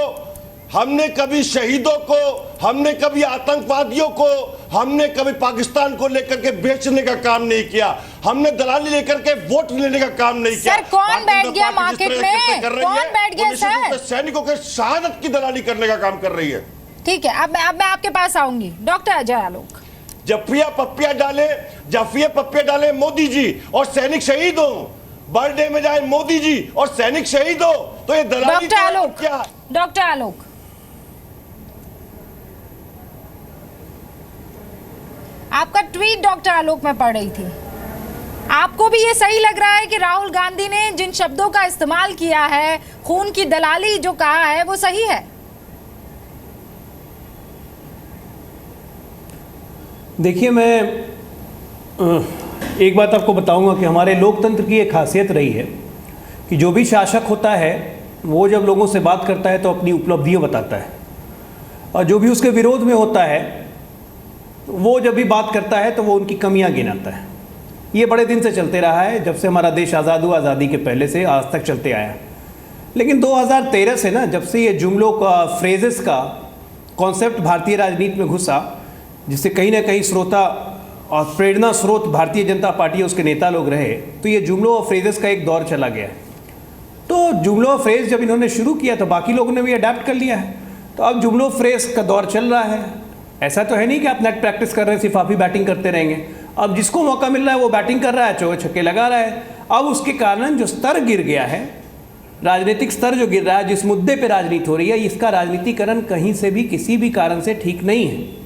[SPEAKER 9] हमने कभी शहीदों को, हमने कभी आतंकवादियों को, हमने कभी पाकिस्तान को लेकर के बेचने का काम नहीं किया। हमने दलाली लेकर के वोट लेने का काम नहीं किया।
[SPEAKER 1] सर कौन बैठ गया मार्केट में? कौन बैठ गया सर?
[SPEAKER 9] सैनिकों के शहादत की दलाली करने का काम कर रही है।
[SPEAKER 1] ठीक है, अब मैं आपके पास आऊंगी डॉक्टर अजय आलोक।
[SPEAKER 9] जफिया पप्पिया डाले मोदी जी और सैनिक शहीद हो, बर्थडे में जाए मोदी जी और सैनिक शहीद हो, तो ये दलाली क्या?
[SPEAKER 1] डॉक्टर आलोक, आपका ट्वीट डॉक्टर आलोक में पढ़ रही थी। आपको भी ये सही लग रहा है कि राहुल गांधी ने जिन शब्दों का इस्तेमाल किया है, खून की दलाली जो कहा है, वो सही है?
[SPEAKER 12] देखिए, मैं एक बात आपको बताऊंगा कि हमारे लोकतंत्र की एक खासियत रही है कि जो भी शासक होता है वो जब लोगों से बात करता है तो अपनी उपलब्धियां बताता है, और जो भी उसके विरोध में होता है वो जब भी बात करता है तो वो उनकी कमियां गिनाता है। ये बड़े दिन से चलते रहा है, जब से हमारा देश आज़ाद हुआ, आज़ादी के पहले से आज तक चलते आया। लेकिन 2013 से ना, जब से ये जुमलों का, फ्रेजेस का कॉन्सेप्ट भारतीय राजनीति में घुसा, जिससे कहीं ना कहीं श्रोता और प्रेरणा स्रोत भारतीय जनता पार्टी उसके नेता लोग रहे, तो ये जुमलों और फ्रेजेस का एक दौर चला गया। तो जुमलों और फ्रेज जब इन्होंने शुरू किया तो बाकी लोगों ने भी अडेप्ट कर लिया है। तो अब जुमलों फ्रेज का दौर चल रहा है। ऐसा तो है नहीं कि आप नेट प्रैक्टिस कर रहे हैं, सिर्फ आप ही बैटिंग करते रहेंगे। अब जिसको मौका मिल रहा है वो बैटिंग कर रहा है, चौके छक्के लगा रहा है। अब उसके कारण जो स्तर गिर गया है, राजनीतिक स्तर जो गिर रहा है, जिस मुद्दे पे राजनीति हो रही है, इसका राजनीतिकरण कहीं से भी किसी भी कारण से ठीक नहीं है।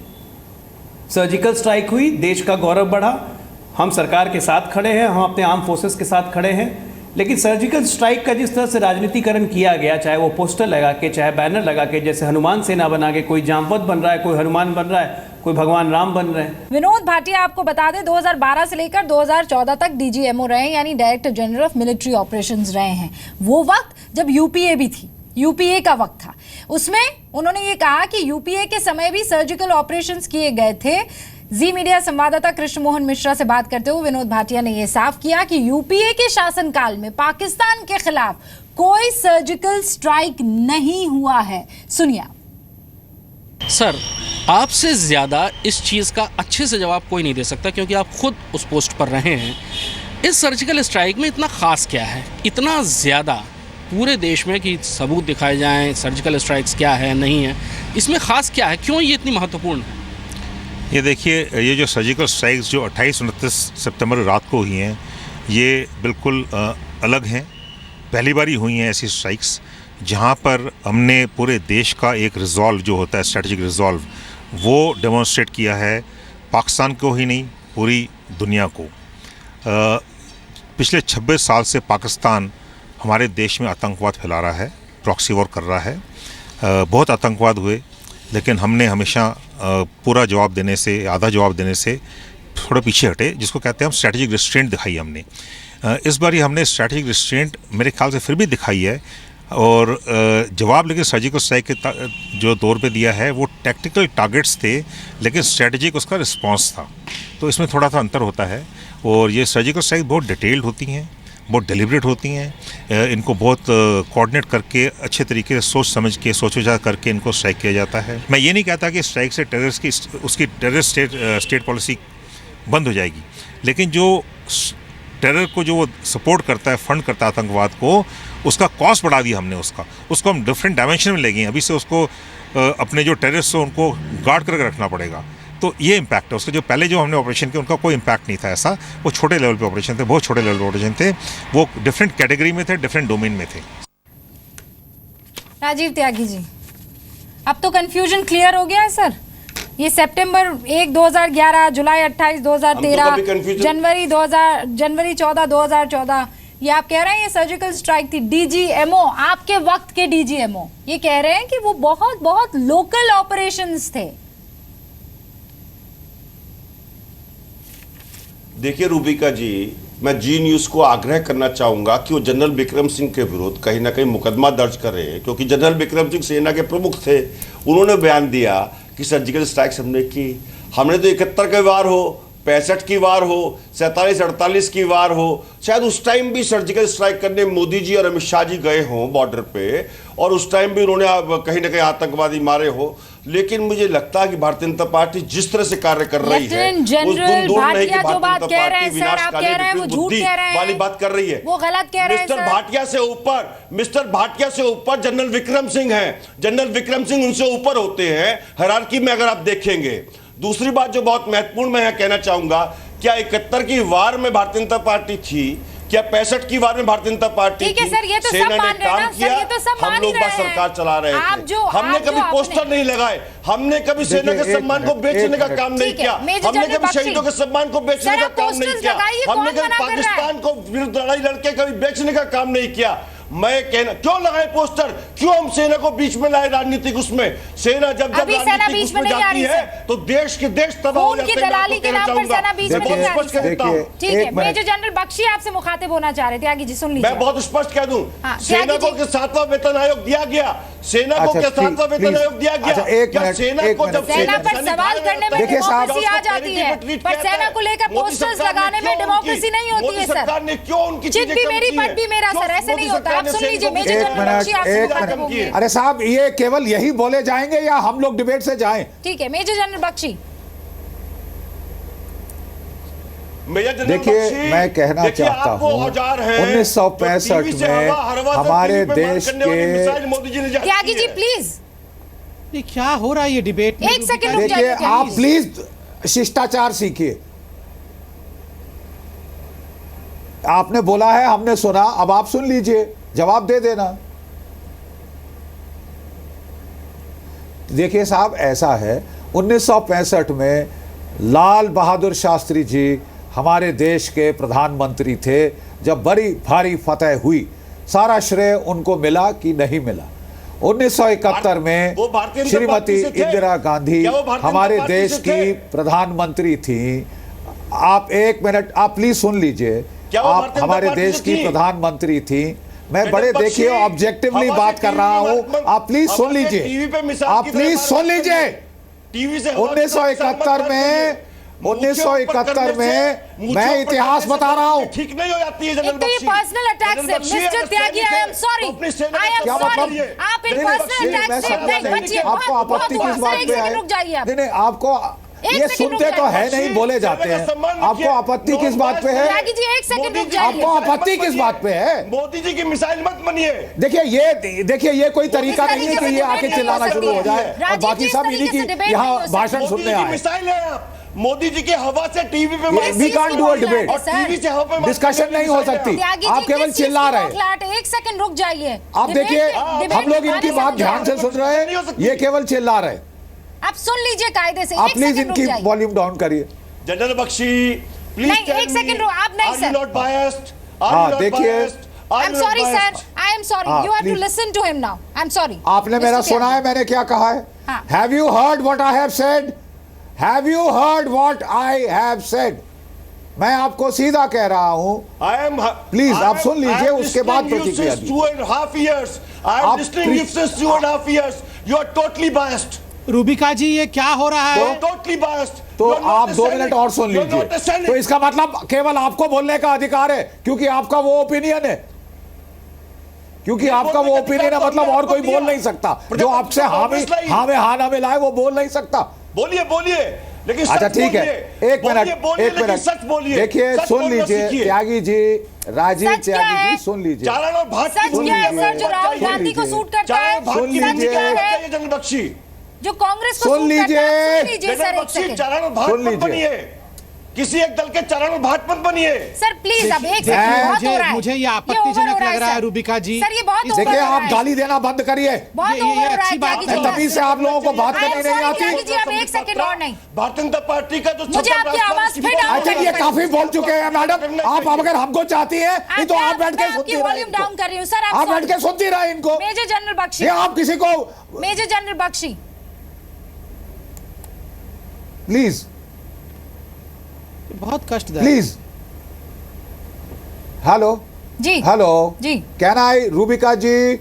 [SPEAKER 12] सर्जिकल स्ट्राइक हुई, देश का गौरव बढ़ा, हम सरकार के साथ खड़े हैं, हम अपने आर्म फोर्सेस के साथ खड़े हैं। लेकिन सर्जिकल स्ट्राइक का जिस तरह से राजनीतिकरण किया गया, चाहे वो पोस्टर लगा के, चाहे बैनर लगा के, जैसे हनुमान सेना बना के कोई जामवंत बन रहा है, कोई हनुमान बन रहा है, कोई भगवान राम बन रहे हैं।
[SPEAKER 1] विनोद भाटिया, आपको बता दें 2012 से लेकर 2014 तक डीजीएमओ रहे, यानी director general of military operations रहे हैं। वो वक्त जब यूपीए भी थी, यूपीए का वक्त था, उसमें उन्होंने ये कहा कि यूपीए के समय भी सर्जिकल ऑपरेशंस किए गए थे। जी मीडिया संवाददाता कृष्ण मोहन मिश्रा से बात करते हुए विनोद भाटिया ने यह साफ किया कि यूपीए के शासनकाल में पाकिस्तान के खिलाफ कोई सर्जिकल स्ट्राइक नहीं हुआ है। सुनिए।
[SPEAKER 13] सर, आपसे ज्यादा इस चीज का अच्छे से जवाब कोई नहीं दे सकता, क्योंकि आप खुद उस पोस्ट पर रहे हैं। इस सर्जिकल स्ट्राइक में इतना खास क्या है, इतना ज्यादा पूरे देश में कि सबूत दिखाए जाएं सर्जिकल स्ट्राइक्स क्या है, नहीं है, इसमें खास क्या है, क्यों ये इतनी महत्वपूर्ण है?
[SPEAKER 14] ये देखिए, ये जो सर्जिकल स्ट्राइक्स जो 28-29 सितंबर रात को हुई हैं, ये बिल्कुल अलग हैं। पहली बार ही हुई हैं ऐसी स्ट्राइक्स जहाँ पर हमने पूरे देश का एक रिजॉल्व जो होता है, स्ट्रेटजिक रिजॉल्व, वो डेमोन्स्ट्रेट किया है, पाकिस्तान को ही नहीं पूरी दुनिया को। पिछले 26 साल से पाकिस्तान हमारे देश में आतंकवाद फैला रहा है, प्रॉक्सी वॉर कर रहा है। बहुत आतंकवाद हुए, लेकिन हमने हमेशा पूरा जवाब देने से, आधा जवाब देने से थोड़ा पीछे हटे, जिसको कहते हैं हम स्ट्रैटेजिक रिस्ट्रेंट दिखाई हमने। इस बार ही हमने स्ट्रैटेजिक रिस्ट्रेंट मेरे ख्याल से फिर भी दिखाई है, और जवाब लेकिन सर्जिकल स्ट्राइक के जो दौर पे दिया है वो टैक्टिकल टारगेट्स थे, लेकिन स्ट्रैटेजिक उसका रिस्पांस था। तो इसमें थोड़ा सा अंतर होता है, और ये सर्जिकल स्ट्राइक बहुत डिटेल्ड होती हैं, बहुत डेलिब्रेट होती हैं। इनको बहुत कोऑर्डिनेट करके, अच्छे तरीके से सोच समझ के, सोच विचार करके इनको स्ट्राइक किया जाता है। मैं ये नहीं कहता कि स्ट्राइक से टेररिस्ट की, उसकी टेररिस्ट स्टेट पॉलिसी बंद हो जाएगी, लेकिन जो टेरर को जो वो सपोर्ट करता है, फंड करता है आतंकवाद को, उसका कॉस्ट बढ़ा दिया हमने, उसको हम डिफरेंट डायमेंशन में ले गए। अभी से उसको अपने जो टेररिस्ट हो उनको गार्ड करके रखना पड़ेगा। तो ये इम्पैक्ट है उसका। जो पहले जो हमने ऑपरेशन किया उनका कोई इम्पैक्ट नहीं था ऐसा, वो छोटे लेवल पे ऑपरेशन थे, बहुत छोटे लेवल पे ऑपरेशन थे, वो डिफरेंट कैटेगरी में थे, डिफरेंट डोमेन में थे।
[SPEAKER 1] राजीव त्यागी जी, अब तो कंफ्यूजन क्लियर हो गया है सर। ये सितंबर 1, 2011, जुलाई 28, 2013, जनवरी 14, 2014, ये आप कह रहे हैं ये सर्जिकल स्ट्राइक थी। डीजीएमओ, आपके वक्त के डीजीएमओ ये कह रहे हैं कि वो बहुत बहुत लोकल ऑपरेशंस थे।
[SPEAKER 9] देखिए रूबिका जी, मैं जी न्यूज़ को आग्रह करना चाहूँगा कि वो जनरल विक्रम सिंह के विरुद्ध कहीं ना कहीं मुकदमा दर्ज कर रहे हैं, क्योंकि जनरल विक्रम सिंह सेना के प्रमुख थे। उन्होंने बयान दिया कि सर्जिकल स्ट्राइक्स हमने की, हमने तो 71 के वार हो, 65 की वार हो, 47-48 की वार हो, शायद उस टाइम भी सर्जिकल स्ट्राइक करने मोदी जी और अमित शाह जी गए हों बॉर्डर पे, और उस टाइम भी उन्होंने कहीं ना कहीं आतंकवादी मारे हो। लेकिन मुझे लगता है कि भारतीय जनता पार्टी जिस तरह से कार्य कर रही है, उस गुण नहीं कि भारतीय जनता पार्टी विनाशकाली बुद्धि वाली बात कर रही है,
[SPEAKER 1] वो गलत कह रहे हैं।
[SPEAKER 9] मिस्टर भाटिया से ऊपर जनरल विक्रम सिंह हैं। जनरल विक्रम सिंह उनसे ऊपर होते हैं हायरार्की में, अगर आप देखेंगे। दूसरी बात जो बहुत महत्वपूर्ण मैं कहना चाहूंगा, क्या 71 की वार में भारतीय जनता पार्टी थी? क्या 65 की बार में भारतीय जनता पार्टी
[SPEAKER 1] ठीक है
[SPEAKER 9] थी,
[SPEAKER 1] सर, ये तो सब
[SPEAKER 9] सेना ने
[SPEAKER 1] मान रहे हैं
[SPEAKER 9] काम
[SPEAKER 1] ना, सर,
[SPEAKER 9] किया,
[SPEAKER 1] ये तो सब मान
[SPEAKER 9] हम
[SPEAKER 1] ही
[SPEAKER 9] लोग
[SPEAKER 1] रहे
[SPEAKER 9] बस
[SPEAKER 1] हैं।
[SPEAKER 9] सरकार चला रहे
[SPEAKER 1] आप
[SPEAKER 9] थे।
[SPEAKER 1] जो-
[SPEAKER 9] हमने
[SPEAKER 1] आप जो
[SPEAKER 9] कभी पोस्टर
[SPEAKER 1] आपने-
[SPEAKER 9] नहीं लगाए, हमने कभी सेना के
[SPEAKER 11] देखिए,
[SPEAKER 9] सम्मान को
[SPEAKER 11] एक
[SPEAKER 9] बेचने
[SPEAKER 11] मिनट,
[SPEAKER 9] का
[SPEAKER 11] एक
[SPEAKER 9] काम नहीं
[SPEAKER 1] ठीक है,
[SPEAKER 9] किया,
[SPEAKER 1] मेजर
[SPEAKER 9] हमने
[SPEAKER 1] जनरल
[SPEAKER 9] कभी
[SPEAKER 1] बख्शी।
[SPEAKER 9] शहीदों के सम्मान को बेचने
[SPEAKER 1] सर,
[SPEAKER 9] का
[SPEAKER 1] आप
[SPEAKER 9] काम नहीं
[SPEAKER 1] पोस्टर्स
[SPEAKER 9] किया,
[SPEAKER 1] लगाइए,
[SPEAKER 9] हमने
[SPEAKER 1] कौन
[SPEAKER 9] कभी
[SPEAKER 1] मना कर रहा है?
[SPEAKER 9] पाकिस्तान को विरुद्ध लड़ाई लड़के कभी बेचने का काम नहीं किया। मैं कहना क्यों लगाए पोस्टर, क्यों हम सेना को बीच में लाए राजनीतिक उसमें? सेना जब जब
[SPEAKER 1] अभी सेना
[SPEAKER 9] राजनीतिक
[SPEAKER 1] बीच में
[SPEAKER 9] उसमें
[SPEAKER 1] नहीं आ
[SPEAKER 9] जाती
[SPEAKER 1] रही,
[SPEAKER 9] है
[SPEAKER 1] सर।
[SPEAKER 9] तो देश के देश तबाह हो
[SPEAKER 1] खून
[SPEAKER 9] जाते
[SPEAKER 1] की
[SPEAKER 9] हैं। मैं
[SPEAKER 1] दलाली
[SPEAKER 9] आपको
[SPEAKER 1] के नाम
[SPEAKER 9] कहना
[SPEAKER 1] पर सेना
[SPEAKER 9] चाहूंगा।
[SPEAKER 1] बीच में
[SPEAKER 9] मैं
[SPEAKER 1] नहीं आ
[SPEAKER 9] बहुत स्पष्ट
[SPEAKER 1] रही,
[SPEAKER 9] कहता हूं।
[SPEAKER 1] ठीक है,
[SPEAKER 11] एक मिनट।
[SPEAKER 1] मेजर जनरल बख्शी आपसे मुखातिब होना चाह रहे थे, आगे जी सुन लीजिए।
[SPEAKER 9] मैं बहुत स्पष्ट कह दूं,
[SPEAKER 1] हाँ,
[SPEAKER 9] सेना
[SPEAKER 1] त्यागी
[SPEAKER 9] को
[SPEAKER 1] जी।
[SPEAKER 9] 7वां वेतन आयोग दिया गया, सेना को
[SPEAKER 11] अच्छा,
[SPEAKER 9] क्या 7वां वेतन
[SPEAKER 11] प्लीज।
[SPEAKER 9] आयोग दिया गया?
[SPEAKER 11] अच्छा, एक
[SPEAKER 9] क्या
[SPEAKER 11] मिनट,
[SPEAKER 9] सेना
[SPEAKER 11] एक
[SPEAKER 9] को
[SPEAKER 11] मिनट।
[SPEAKER 9] जब
[SPEAKER 1] सेना पर
[SPEAKER 9] सैनिक
[SPEAKER 1] सवाल
[SPEAKER 9] भाई
[SPEAKER 1] करने में
[SPEAKER 11] देखिए साहब,
[SPEAKER 1] डेमोक्रेसी आ जाती है, पर सेना को लेकर पोस्टर्स लगाने में डेमोक्रेसी नहीं होती है, सर।
[SPEAKER 9] सरकार ने क्यों उनकी
[SPEAKER 1] चित
[SPEAKER 9] चीजें
[SPEAKER 1] भी
[SPEAKER 9] कम
[SPEAKER 1] मेरी,
[SPEAKER 9] की
[SPEAKER 1] पट
[SPEAKER 9] हैं?
[SPEAKER 1] भी मेरा,
[SPEAKER 9] क्यों
[SPEAKER 1] सर, ऐसे
[SPEAKER 9] मोदी
[SPEAKER 1] नहीं होता।
[SPEAKER 9] सरकार
[SPEAKER 1] आप
[SPEAKER 9] ने
[SPEAKER 1] सुन लीजिए,
[SPEAKER 9] सैनिकों
[SPEAKER 1] मेजर
[SPEAKER 9] को
[SPEAKER 11] एक
[SPEAKER 1] जनरल
[SPEAKER 11] मिनट,
[SPEAKER 1] बख्शी आपसे
[SPEAKER 11] एक
[SPEAKER 1] मुखातिब
[SPEAKER 11] मिनट।
[SPEAKER 1] होंगे।
[SPEAKER 11] अरे साहब, ये केवल यही बोले जाएंगे या हम लोग डिबेट से जाएं?
[SPEAKER 1] ठीक है, major general Bakshi.
[SPEAKER 9] Major general
[SPEAKER 11] देखिए,
[SPEAKER 9] बख्शी,
[SPEAKER 11] मैं कहना
[SPEAKER 9] देखिए,
[SPEAKER 11] चाहता
[SPEAKER 9] आप वो
[SPEAKER 11] हूं,
[SPEAKER 9] औजार हैं,
[SPEAKER 11] 1965
[SPEAKER 9] जो टीवी से
[SPEAKER 11] में
[SPEAKER 9] हवा से
[SPEAKER 11] हमारे
[SPEAKER 9] टीवी पे मार
[SPEAKER 11] देश
[SPEAKER 9] करने वाली
[SPEAKER 11] के-
[SPEAKER 9] मिसाइल मोदी जी ने जारी
[SPEAKER 1] त्यागी
[SPEAKER 9] की
[SPEAKER 1] जी
[SPEAKER 9] है।
[SPEAKER 1] प्लीज
[SPEAKER 10] ये क्या हो रहा है ये डिबेट में?
[SPEAKER 1] एक सेकंड रुक
[SPEAKER 11] देखिए,
[SPEAKER 1] जाइए,
[SPEAKER 11] आप प्लीज शिष्टाचार सीखिए। आपने बोला है, हमने सुना, अब आप सुन लीजिए, जवाब दे देना। देखिए साहब, ऐसा है, 1965 में लाल बहादुर शास्त्री जी हमारे देश के प्रधानमंत्री थे जब बड़ी भारी फतह हुई। सारा श्रेय उनको मिला कि नहीं मिला? 1971 में
[SPEAKER 9] वो भारतीय जनता
[SPEAKER 11] श्रीमती
[SPEAKER 9] पार्टी से थे?
[SPEAKER 11] इंदिरा गांधी
[SPEAKER 9] क्या वो भारतीय
[SPEAKER 11] हमारे
[SPEAKER 9] जनता पार्टी
[SPEAKER 11] देश
[SPEAKER 9] से
[SPEAKER 11] की
[SPEAKER 9] थे?
[SPEAKER 11] प्रधानमंत्री थी। आप एक मिनट, आप प्लीज सुन लीजिए।
[SPEAKER 9] क्या वो
[SPEAKER 11] आप
[SPEAKER 9] भारतीय जनता
[SPEAKER 11] हमारे
[SPEAKER 9] पार्टी
[SPEAKER 11] देश
[SPEAKER 9] से
[SPEAKER 11] की
[SPEAKER 9] थी?
[SPEAKER 11] प्रधानमंत्री थी। मैं
[SPEAKER 9] जनरल
[SPEAKER 11] बड़े
[SPEAKER 9] बख्शी,
[SPEAKER 11] देखिए ऑब्जेक्टिवली
[SPEAKER 9] हवा से
[SPEAKER 11] बात कर
[SPEAKER 9] टीवी
[SPEAKER 11] रहा
[SPEAKER 9] में
[SPEAKER 11] हूं,
[SPEAKER 9] बात-
[SPEAKER 11] आप प्लीज
[SPEAKER 9] हवा
[SPEAKER 11] सुन
[SPEAKER 9] से
[SPEAKER 11] लीजिए,
[SPEAKER 9] टीवी पे मिसाल
[SPEAKER 11] आप
[SPEAKER 9] की
[SPEAKER 11] प्लीज
[SPEAKER 9] तरह
[SPEAKER 11] सुन
[SPEAKER 9] बात
[SPEAKER 11] लीजिए।
[SPEAKER 9] टीवी से
[SPEAKER 11] 1971 में 1971 में मैं इतिहास बता रहा हूं।
[SPEAKER 9] ठीक नहीं हो जाती है जनरल
[SPEAKER 1] एक तो ये
[SPEAKER 9] बख्शी।
[SPEAKER 1] पर्सनल अटैक
[SPEAKER 9] जनरल
[SPEAKER 1] से
[SPEAKER 9] बख्शी
[SPEAKER 1] मिस्टर
[SPEAKER 9] अगर
[SPEAKER 1] त्यागी,
[SPEAKER 9] सैनिक
[SPEAKER 1] आई
[SPEAKER 9] है,
[SPEAKER 1] एम सॉरी,
[SPEAKER 9] तो अपनी सेना
[SPEAKER 1] आई
[SPEAKER 9] के
[SPEAKER 1] एम
[SPEAKER 11] क्या
[SPEAKER 9] साथ
[SPEAKER 11] मतलब?
[SPEAKER 1] सॉरी।
[SPEAKER 9] लड़िए।
[SPEAKER 1] आप इन
[SPEAKER 11] नहीं,
[SPEAKER 1] पर्सनल
[SPEAKER 11] मैं
[SPEAKER 1] अटैक से
[SPEAKER 11] समझा
[SPEAKER 1] नहीं
[SPEAKER 11] नहीं,
[SPEAKER 1] बचिए।
[SPEAKER 11] आपको
[SPEAKER 1] बहुत
[SPEAKER 11] आपत्ति
[SPEAKER 1] हुआ,
[SPEAKER 11] किस
[SPEAKER 1] सर,
[SPEAKER 11] बात
[SPEAKER 1] एक
[SPEAKER 11] पे
[SPEAKER 1] सेकंड
[SPEAKER 11] है?
[SPEAKER 1] रुक जाइए आप।
[SPEAKER 11] नहीं, आपको
[SPEAKER 1] एक
[SPEAKER 11] ये
[SPEAKER 1] सेकंड
[SPEAKER 11] सुनते
[SPEAKER 1] रुक
[SPEAKER 11] तो
[SPEAKER 1] जाइए।
[SPEAKER 11] है नहीं, बोले जाते हैं। आपको आपत्ति किस बात पे है?
[SPEAKER 1] त्यागी जी, एक सेकंड रुक जाइए।
[SPEAKER 11] आपको आपत्ति किस बात पे है?
[SPEAKER 9] मोदी जी की मिसाइल मत बनिए।
[SPEAKER 11] देखिए ये कोई तरीका नहीं है कि ये आके चिल्लाना शुरू हो जाए और
[SPEAKER 1] राजीव
[SPEAKER 11] बाकी
[SPEAKER 1] जी,
[SPEAKER 11] सब
[SPEAKER 1] इस
[SPEAKER 11] इन्हीं
[SPEAKER 1] तरीके से
[SPEAKER 11] की
[SPEAKER 1] डिबेट नहीं
[SPEAKER 11] यहाँ
[SPEAKER 1] हो सकती।
[SPEAKER 11] भाषण
[SPEAKER 9] मोदी
[SPEAKER 11] सुनने
[SPEAKER 9] जी की
[SPEAKER 11] आए।
[SPEAKER 9] मिसाइल है आप। मोदी जी की हवा से टीवी पे मार-
[SPEAKER 11] we can't do a debate.
[SPEAKER 9] और टीवी से हवा पे मार-
[SPEAKER 11] डिस्कशन नहीं हो सकती।
[SPEAKER 1] त्यागी
[SPEAKER 11] आप
[SPEAKER 1] जी,
[SPEAKER 11] केवल
[SPEAKER 1] किस चीज़
[SPEAKER 11] चिल्ला
[SPEAKER 1] की
[SPEAKER 11] रहे।
[SPEAKER 1] बौखलाहट है? एक सेकंड रुक जाइए।
[SPEAKER 11] आप
[SPEAKER 1] डिबेट
[SPEAKER 11] देखिए,
[SPEAKER 1] में- डिबेट
[SPEAKER 11] हम लोग
[SPEAKER 1] में
[SPEAKER 11] इनकी
[SPEAKER 1] आने
[SPEAKER 11] बात
[SPEAKER 1] से
[SPEAKER 11] ध्यान से सुन रहे हैं, ये केवल चिल्ला रहे।
[SPEAKER 1] आप सुन लीजिए कायदे से।
[SPEAKER 11] आप
[SPEAKER 1] एक
[SPEAKER 11] प्लीज
[SPEAKER 1] सेकंड रुक
[SPEAKER 11] इनकी
[SPEAKER 1] जाइए।
[SPEAKER 11] वॉल्यूम डाउन करिए।
[SPEAKER 9] जनरल बख्शी प्लीज
[SPEAKER 1] नहीं, एक सेकंड रुक, आप नहीं, सर।
[SPEAKER 9] Not biased?
[SPEAKER 11] हाँ, देखिए,
[SPEAKER 1] I am sorry sir, I am sorry,
[SPEAKER 11] हाँ,
[SPEAKER 1] you have to
[SPEAKER 11] please.
[SPEAKER 1] Listen to him now. I am sorry.
[SPEAKER 11] आपने मेरा सुना है मैंने क्या कहा है?
[SPEAKER 1] हाँ।
[SPEAKER 11] Have you heard what I have said? Have you heard what I have said? मैं आपको सीधा कह रहा हूं,
[SPEAKER 9] I am
[SPEAKER 11] प्लीज आप सुन लीजिए, उसके बाद प्रतिक्रिया दीजिए।
[SPEAKER 9] 2.5 years. I am
[SPEAKER 11] आप
[SPEAKER 9] listening you since 2.5 years. You are totally biased.
[SPEAKER 10] Rubika जी, ये क्या हो रहा है?
[SPEAKER 9] Totally biased.
[SPEAKER 11] तो
[SPEAKER 9] You are not
[SPEAKER 11] आप
[SPEAKER 9] a
[SPEAKER 11] 2
[SPEAKER 9] Sainik.
[SPEAKER 11] मिनट और सुन
[SPEAKER 9] You are not a
[SPEAKER 11] लीजिए।
[SPEAKER 9] Sainik.
[SPEAKER 11] तो इसका मतलब केवल आपको बोलने का अधिकार है क्योंकि आपका वो ओपिनियन है, क्योंकि आपका वो ओपिनियन है, मतलब और कोई बोल नहीं सकता। जो आपसे हाँ में हाँ ना मिलाए वो बोल नहीं सकता।
[SPEAKER 9] बोलिए बोलिए, लेकिन
[SPEAKER 11] अच्छा
[SPEAKER 9] सच
[SPEAKER 11] ठीक है,
[SPEAKER 9] बोलिए।
[SPEAKER 11] एक मिनट,
[SPEAKER 9] बोलिए,
[SPEAKER 11] एक
[SPEAKER 9] लेकिन
[SPEAKER 11] मिनट,
[SPEAKER 9] सच बोलिए।
[SPEAKER 11] देखिए
[SPEAKER 9] सच
[SPEAKER 11] सुन
[SPEAKER 9] बोलना
[SPEAKER 11] लीजिए
[SPEAKER 9] सीखिए।
[SPEAKER 11] त्यागी जी, राजीव
[SPEAKER 1] सच क्या
[SPEAKER 11] त्यागी
[SPEAKER 1] है?
[SPEAKER 11] जी सुन लीजिए।
[SPEAKER 9] चारण और भाट
[SPEAKER 1] सच
[SPEAKER 9] सुन
[SPEAKER 1] क्या है
[SPEAKER 9] लीजिए।
[SPEAKER 1] सर, जो राहुल
[SPEAKER 11] सुन
[SPEAKER 1] गांधी को
[SPEAKER 11] लीजिए।
[SPEAKER 1] सूट करता है?
[SPEAKER 9] चारण भाट
[SPEAKER 11] सुन
[SPEAKER 9] की
[SPEAKER 1] सच
[SPEAKER 11] लीजिए।
[SPEAKER 1] क्या है?
[SPEAKER 9] चाहिए जनरल बख्शी।
[SPEAKER 1] जो कांग्रेस को
[SPEAKER 11] सुन
[SPEAKER 1] सूट करता है?
[SPEAKER 11] लीजिए।
[SPEAKER 1] सुन लीजिए सर,
[SPEAKER 9] जनरल
[SPEAKER 1] एक
[SPEAKER 9] बख्शी
[SPEAKER 1] सेकंड।
[SPEAKER 9] चारण और भाट
[SPEAKER 11] सुन
[SPEAKER 9] मत
[SPEAKER 11] लीजिए।
[SPEAKER 9] बनिए। किसी एक दल के चारण और भाट मत बनिए।
[SPEAKER 1] सर प्लीज, अब एक
[SPEAKER 10] देखिए,
[SPEAKER 1] सेकंड, बहुत हो रहा है।
[SPEAKER 10] मुझे ये
[SPEAKER 1] ओवर
[SPEAKER 10] आपत्तिजनक
[SPEAKER 1] हो रहा
[SPEAKER 10] लग रहा है
[SPEAKER 1] सर।
[SPEAKER 10] रूबिका जी।
[SPEAKER 1] सर ये बहुत ओवर
[SPEAKER 11] देखिए
[SPEAKER 1] हो रहा
[SPEAKER 11] आप
[SPEAKER 1] है।
[SPEAKER 11] गाली देना बंद करिए।
[SPEAKER 1] बहुत
[SPEAKER 10] ये
[SPEAKER 1] ओवर हो रहा है
[SPEAKER 10] अच्छी बात
[SPEAKER 1] त्यागी
[SPEAKER 10] है।
[SPEAKER 1] जी।
[SPEAKER 11] तभी से आप लोगों को बात
[SPEAKER 1] I am
[SPEAKER 11] करनी नहीं
[SPEAKER 1] sorry,
[SPEAKER 11] आती।
[SPEAKER 1] त्यागी जी, अब एक सेकंड और नहीं।
[SPEAKER 9] भारतीय जनता पार्टी का जो
[SPEAKER 1] मुझे आपकी आवाज फिर डाउन
[SPEAKER 11] आई थिंक ये काफी बोल चुके हैं मैडम। आप अगर हमको चाहती हैं नहीं तो आप बैठ के सुनती रहे
[SPEAKER 1] वॉल्यूम डाउन
[SPEAKER 11] इनको।
[SPEAKER 1] कर रही हूँ सर।
[SPEAKER 11] आप बैठ के सुनती रहे इनको।
[SPEAKER 1] मेजर जनरल बख्शी,
[SPEAKER 11] ये आप किसी को
[SPEAKER 1] मेजर जनरल बख्शी,
[SPEAKER 11] प्लीज
[SPEAKER 10] बहुत कष्टदायक।
[SPEAKER 11] Please. Hello
[SPEAKER 1] ji
[SPEAKER 11] hello
[SPEAKER 1] ji,
[SPEAKER 11] can I Rubika ji?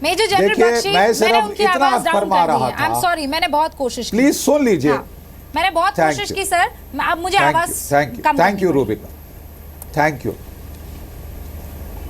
[SPEAKER 1] Major general
[SPEAKER 11] देखिए,
[SPEAKER 1] बख्शी,
[SPEAKER 11] मैं सिर्फ
[SPEAKER 1] मैंने उनकी
[SPEAKER 11] इतना
[SPEAKER 1] आवाज डाउन
[SPEAKER 11] फरमा
[SPEAKER 1] कर दी
[SPEAKER 11] रहा
[SPEAKER 1] है। आई एम
[SPEAKER 11] था।
[SPEAKER 1] सॉरी, मैंने बहुत कोशिश की।
[SPEAKER 11] प्लीज सुन लीजिए।
[SPEAKER 1] हाँ, मैंने बहुत
[SPEAKER 11] Thank
[SPEAKER 1] कोशिश
[SPEAKER 11] you.
[SPEAKER 1] की सर। अब मुझे आवाज कम
[SPEAKER 11] thank you Rubika, thank you.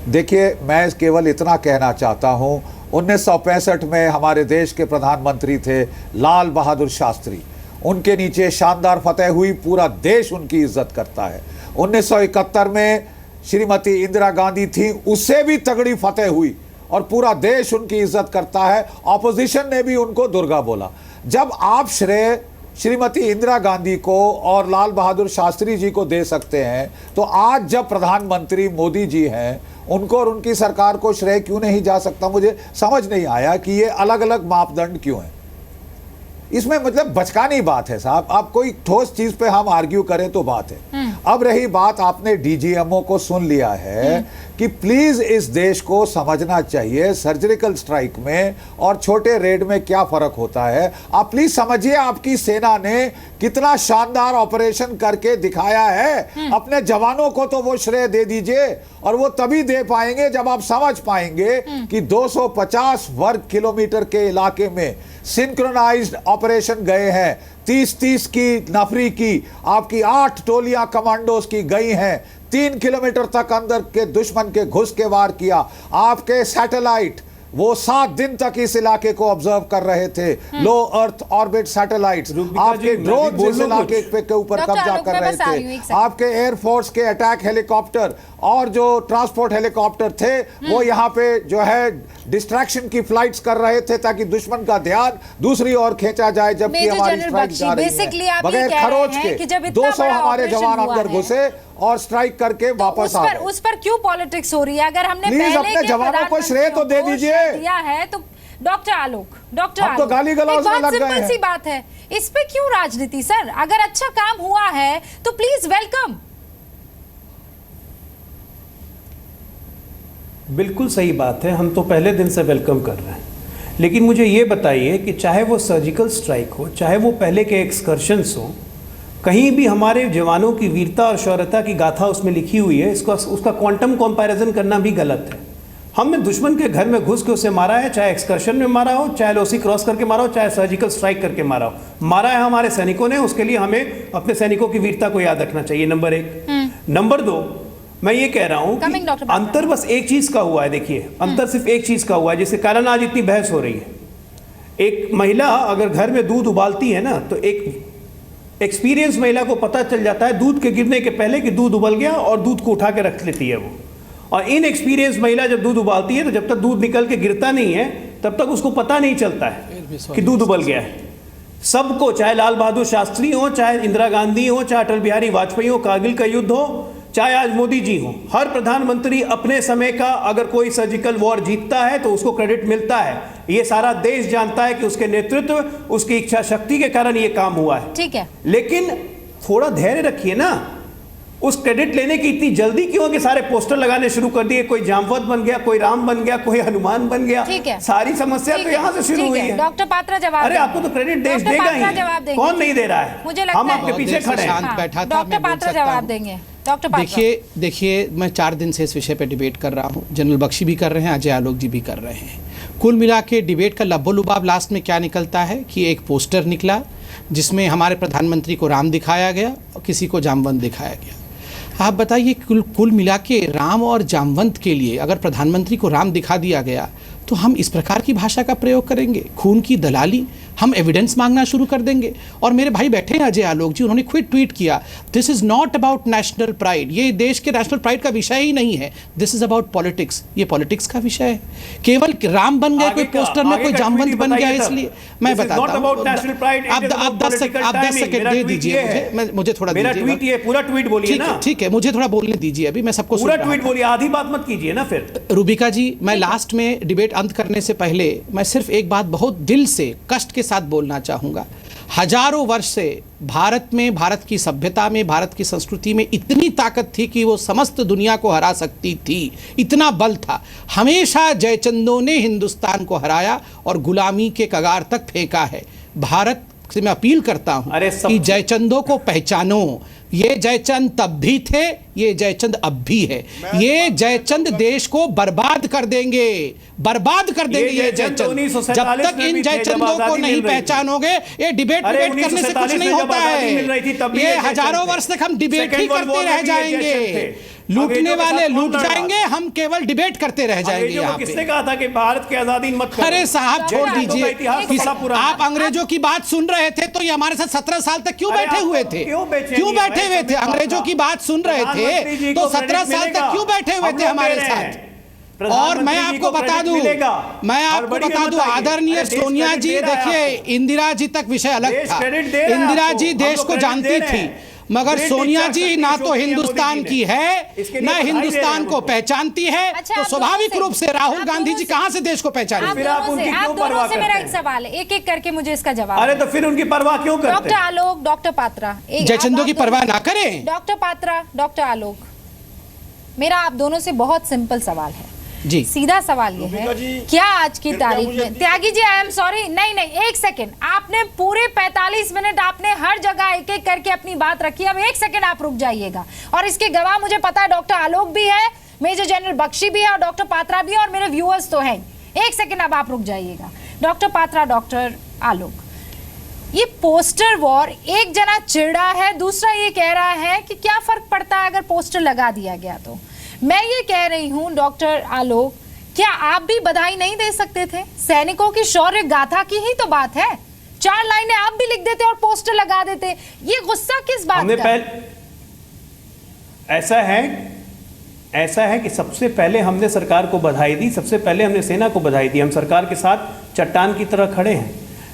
[SPEAKER 11] देखिए मैं केवल इतना कहना चाहता हूं, 1965 में हमारे देश के प्रधानमंत्री थे लाल बहादुर शास्त्री। उनके नीचे शानदार फतह हुई, पूरा देश उनकी इज्जत करता है। 1971 में श्रीमती इंदिरा गांधी थी, उससे भी तगड़ी फतह हुई और पूरा देश उनकी इज्जत करता है। ऑपोजिशन ने भी उनको दुर्गा बोला। जब आप श्रेय श्रीमती इंदिरा गांधी को और लाल बहादुर शास्त्री जी को दे सकते हैं, तो आज जब प्रधानमंत्री मोदी जी हैं उनको और उनकी सरकार को श्रेय क्यों नहीं जा सकता? मुझे समझ नहीं आया कि ये अलग अलग मापदंड क्यों हैं। इसमें मतलब बचकानी बात है साहब। आप कोई ठोस चीज पे हम आर्ग्यू करें तो बात है। अब रही बात, आपने डीजीएमओ को सुन लिया है कि प्लीज इस देश को समझना चाहिए सर्जिकल स्ट्राइक में और छोटे रेड में क्या फर्क होता है। आप प्लीज समझिए, आपकी सेना ने कितना शानदार ऑपरेशन करके दिखाया है। अपने जवानों को तो वो श्रेय दे दीजिए, और वो तभी दे पाएंगे जब आप समझ पाएंगे कि 250 वर्ग किलोमीटर के इलाके में सिंक्रोनाइज्ड ऑपरेशन गए हैं। 30-30 की नफरी की आपकी 8 टोलियां कमांडोज की गई हैं। 3 किलोमीटर तक अंदर के दुश्मन के घुस के वार किया। आपके सैटेलाइट वो 7 दिन तक इस इलाके को ऑब्जर्व कर रहे थे। लो अर्थ ऑर्बिट सैटेलाइट्स, आपके ड्रोन इस इलाके के ऊपर कब्जा कर रहे थे। आपके एयरफोर्स के अटैक हेलीकॉप्टर और जो ट्रांसपोर्ट हेलीकॉप्टर थे वो यहाँ पे जो है डिस्ट्रैक्शन की फ्लाइट्स कर रहे थे ताकि दुश्मन का ध्यान दूसरी ओर खींचा जाए, जबकि हमारी स्ट्राइक जा रही है। बगैर खरोच के 200 हमारे जवान अंदर घुसे और स्ट्राइक करके वापस आ गए।
[SPEAKER 1] उस पर क्यों पॉलिटिक्स हो रही है? अगर हमने
[SPEAKER 11] प्लीज अपने जवानों को श्रेय तो दे दीजिए।
[SPEAKER 1] दिया है तो डॉक्टर आलोक,
[SPEAKER 11] हम तो गाली गलौज में लग गए हैं।
[SPEAKER 1] सी बात है, इस पे क्यों राजनीति सर? अगर अच्छा काम हुआ है तो प्लीज वेलकम।
[SPEAKER 12] बिल्कुल सही बात है, हम तो पहले दिन से वेलकम कर रहे हैं। लेकिन मुझे ये बताइए कि चाहे वो सर्जिकल स्ट्राइक हो, चाहे वो पहले के एक्सकर्शंस हो, कहीं भी हमारे जवानों की वीरता और शौर्यता की गाथा उसमें लिखी हुई है। उसका क्वांटम कंपैरिजन करना भी गलत है। हमने दुश्मन के घर में घुस के उसे मारा है, चाहे एक्सकर्शन में मारा हो, चाहे एलओसी क्रॉस करके मारा हो, चाहे सर्जिकल स्ट्राइक करके मारा हो। मारा है हमारे सैनिकों ने, उसके लिए हमें अपने सैनिकों की वीरता को याद रखना चाहिए, नंबर 1। नंबर 2, मैं ये कह रहा हूं कि अंतर बस एक चीज का हुआ है। देखिए, अंतर सिर्फ एक चीज का हुआ है, जिसके कारण आज इतनी बहस हो रही है। एक महिला अगर घर में दूध उबालती है ना, तो एक एक्सपीरियंस महिला को पता चल जाता है दूध के गिरने के पहले कि दूध उबल गया, और दूध को उठा के रख लेती है वो। और इनएक्सपीरियंस महिला जब दूध उबालती है तो जब तक दूध निकल के गिरता नहीं है तब तक उसको पता नहीं चलता है कि दूध उबल गया है। सबको, चाहे लाल बहादुर शास्त्री हो, चाहे इंदिरा गांधी हो, चाहे अटल बिहारी वाजपेयी हो, कारगिल का युद्ध हो, चाहे आज मोदी जी हो, हर प्रधानमंत्री अपने समय का अगर कोई सर्जिकल वॉर जीतता है तो उसको क्रेडिट मिलता है। ये सारा देश जानता है कि उसके नेतृत्व, उसकी इच्छा शक्ति के कारण ये काम हुआ है।
[SPEAKER 1] ठीक है,
[SPEAKER 12] लेकिन थोड़ा धैर्य रखिए ना। उस क्रेडिट लेने की इतनी जल्दी क्यों कि सारे पोस्टर लगाने शुरू कर दिए? कोई जामवंत बन गया, कोई राम बन गया, कोई हनुमान बन गया।
[SPEAKER 1] ठीक है,
[SPEAKER 12] सारी समस्या तो यहाँ से शुरू हुई है।
[SPEAKER 1] डॉक्टर पात्रा जवाब।
[SPEAKER 12] अरे आपको तो क्रेडिट देश देगा ही, कौन नहीं दे रहा है?
[SPEAKER 1] मुझे लगता
[SPEAKER 12] हम आपके पीछे खड़े हैं।
[SPEAKER 1] डॉक्टर पात्रा जवाब देंगे।
[SPEAKER 10] देखिए, मैं 4 दिन से इस विषय पे डिबेट कर रहा हूँ। जनरल बख्शी भी कर रहे हैं, अजय आलोक जी भी कर रहे हैं। कुल मिला के डिबेट का लब्बो-लुबाब लास्ट में क्या निकलता है कि एक पोस्टर निकला जिसमें हमारे प्रधानमंत्री को राम दिखाया गया और किसी को जामवंत दिखाया गया। आप बताइए, कुल मिला के राम और जामवंत के लिए अगर प्रधानमंत्री को राम दिखा दिया गया तो हम इस प्रकार की भाषा का प्रयोग करेंगे? खून की दलाली, हम एविडेंस मांगना शुरू कर देंगे। और मेरे भाई बैठे हैं अजय आलोक जी, उन्होंने खुद ट्वीट किया, this is not about national pride. ये देश के नेशनल प्राइड का विषय ही नहीं है, दिस इज अबाउट पॉलिटिक्स। ये पॉलिटिक्स का विषय है। केवल राम बन गए कोई पोस्टर में, कोई जामवंत बन गया, इसलिए मैं बताता हूं। आप 10 सेकंड दे दीजिए मुझे थोड़ा दीजिए।
[SPEAKER 12] पूरा ट्वीट बोलिए ना।
[SPEAKER 10] ठीक है, मुझे थोड़ा बोलने दीजिए, अभी मैं सबको
[SPEAKER 12] पूरा ट्वीट बोलिए, आधी बात मत कीजिए ना फिर।
[SPEAKER 10] रूबिका जी, मैं लास्ट में डिबेट अंत करने से पहले मैं सिर्फ एक बात बहुत दिल से, कष्ट के साथ बोलना चाहूंगा। हजारों वर्ष से भारत में, भारत की सभ्यता में, भारत की संस्कृति में इतनी ताकत थी कि वो समस्त दुनिया को हरा सकती थी, इतना बल था। हमेशा जयचंदों ने हिंदुस्तान को हराया और गुलामी के कगार तक फेंका है। भारत से मैं अपील करता हूं कि जयचंदों को पहचानो। ये जयचंद तब भी थे, ये जयचंद अब भी है। ये जयचंद देश को बर्बाद कर देंगे, बर्बाद कर देंगे ये जयचंद। जब तक इन जयचंदों को नहीं पहचानोगे, ये डिबेट करने से कुछ नहीं होता है। ये हजारों वर्ष तक हम डिबेट ही करते रह जाएंगे। लूटने वाले लूट जाएंगे, हम केवल डिबेट करते रह जाएंगे यहाँ पे।
[SPEAKER 12] किसने कहा था कि भारत की आजादी मत करो?
[SPEAKER 10] अरे साहब छोड़ दीजिए, आप अंग्रेजों की बात सुन रहे थे तो ये हमारे साथ 17 साल तक क्यों बैठे हुए थे? क्यों बैठे हुए थे? अंग्रेजों की बात सुन रहे थे तो 17 साल तक क्यों बैठे हुए थे हमारे साथ? और मैं आपको बता दूं, आदरणीय सोनिया जी, देखिए इंदिरा जी तक विषय अलग था। इंदिरा जी देश को जानती थी, मगर सोनिया जी ना तो हिंदुस्तान की है, ना हिंदुस्तान को पहचानती है। तो स्वाभाविक रूप से राहुल गांधी जी कहां से देश को पहचानेंगे?
[SPEAKER 1] आप दोनों से मेरा एक सवाल है, एक एक करके मुझे इसका जवाब।
[SPEAKER 12] अरे तो फिर उनकी परवाह क्यों करते?
[SPEAKER 1] डॉक्टर आलोक, डॉक्टर पात्रा,
[SPEAKER 10] जयचंदो की परवाह ना करें।
[SPEAKER 1] डॉक्टर पात्रा, डॉक्टर आलोक, मेरा आप दोनों से बहुत सिंपल सवाल है
[SPEAKER 10] जी,
[SPEAKER 1] सीधा सवाल ये है, क्या आज की तारीख में, त्यागी जी आई एम सॉरी, नहीं एक सेकंड, आपने पूरे 45 मिनट आपने हर जगह एक एक करके अपनी बात रखी, अब एक सेकंड आप रुक जाइएगा। और इसके गवाह मुझे पता है डॉक्टर आलोक भी है, मेजर जनरल बख्शी भी है और डॉक्टर पात्रा भी है और मेरे व्यूअर्स तो हैं। एक सेकंड अब आप रुक जाइएगा। डॉक्टर पात्रा, डॉक्टर आलोक, ये पोस्टर वॉर, एक जना चिढ़ा है, दूसरा ये कह रहा है कि क्या फर्क पड़ता है अगर पोस्टर लगा दिया गया तो। मैं ये कह रही हूं डॉक्टर आलोक, क्या आप भी बधाई नहीं दे सकते थे? सैनिकों की शौर्य गाथा की ही तो बात है, 4 लाइनें आप भी लिख देते और पोस्टर लगा देते। ये गुस्सा किस बात का?
[SPEAKER 12] ऐसा है कि सबसे पहले हमने सरकार को बधाई दी, सबसे पहले हमने सेना को बधाई दी। हम सरकार के साथ चट्टान की तरह खड़े हैं।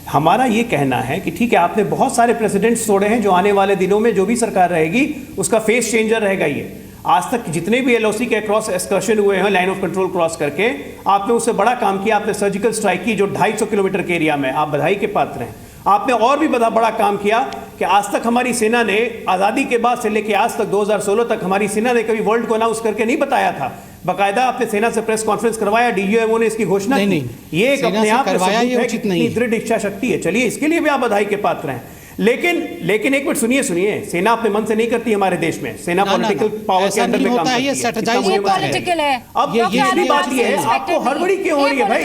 [SPEAKER 12] हमारा ये कहना है कि ठीक है, आपने बहुत सारे प्रेसिडेंट्स छोड़े हैं, जो आने वाले दिनों में जो भी सरकार रहेगी उसका फेस चेंजर रहेगा। ये आज तक जितने भी एलओसी के क्रॉस एक्सकर्शन हुए हैं, लाइन ऑफ कंट्रोल क्रॉस करके, आपने उससे बड़ा काम किया। आपने सर्जिकल स्ट्राइक की जो 250 किलोमीटर के एरिया में, आप बधाई के पात्र हैं। आपने और भी बड़ा काम किया कि आज तक हमारी सेना ने, आज़ादी के बाद से लेकर आज तक 2016 तक हमारी सेना ने कभी वर्ल्ड को अनाउंस करके नहीं बताया था। बाकायदा आपने सेना से प्रेस कॉन्फ्रेंस करवाया, डीजीएमओ ने इसकी घोषणा की। ये एक अपने आप में सबूत है कि कितनी दृढ़ इच्छा शक्ति है। चलिए, इसके लिए भी आप बधाई के पात्र हैं। लेकिन एक मिनट सुनिए, सेना अपने मन से नहीं करती हमारे देश में। सेना पॉलिटिकल पावर के अंडर में काम करती है। अब ये बात ये है, आपको हड़बड़ी क्यों हो रही है भाई?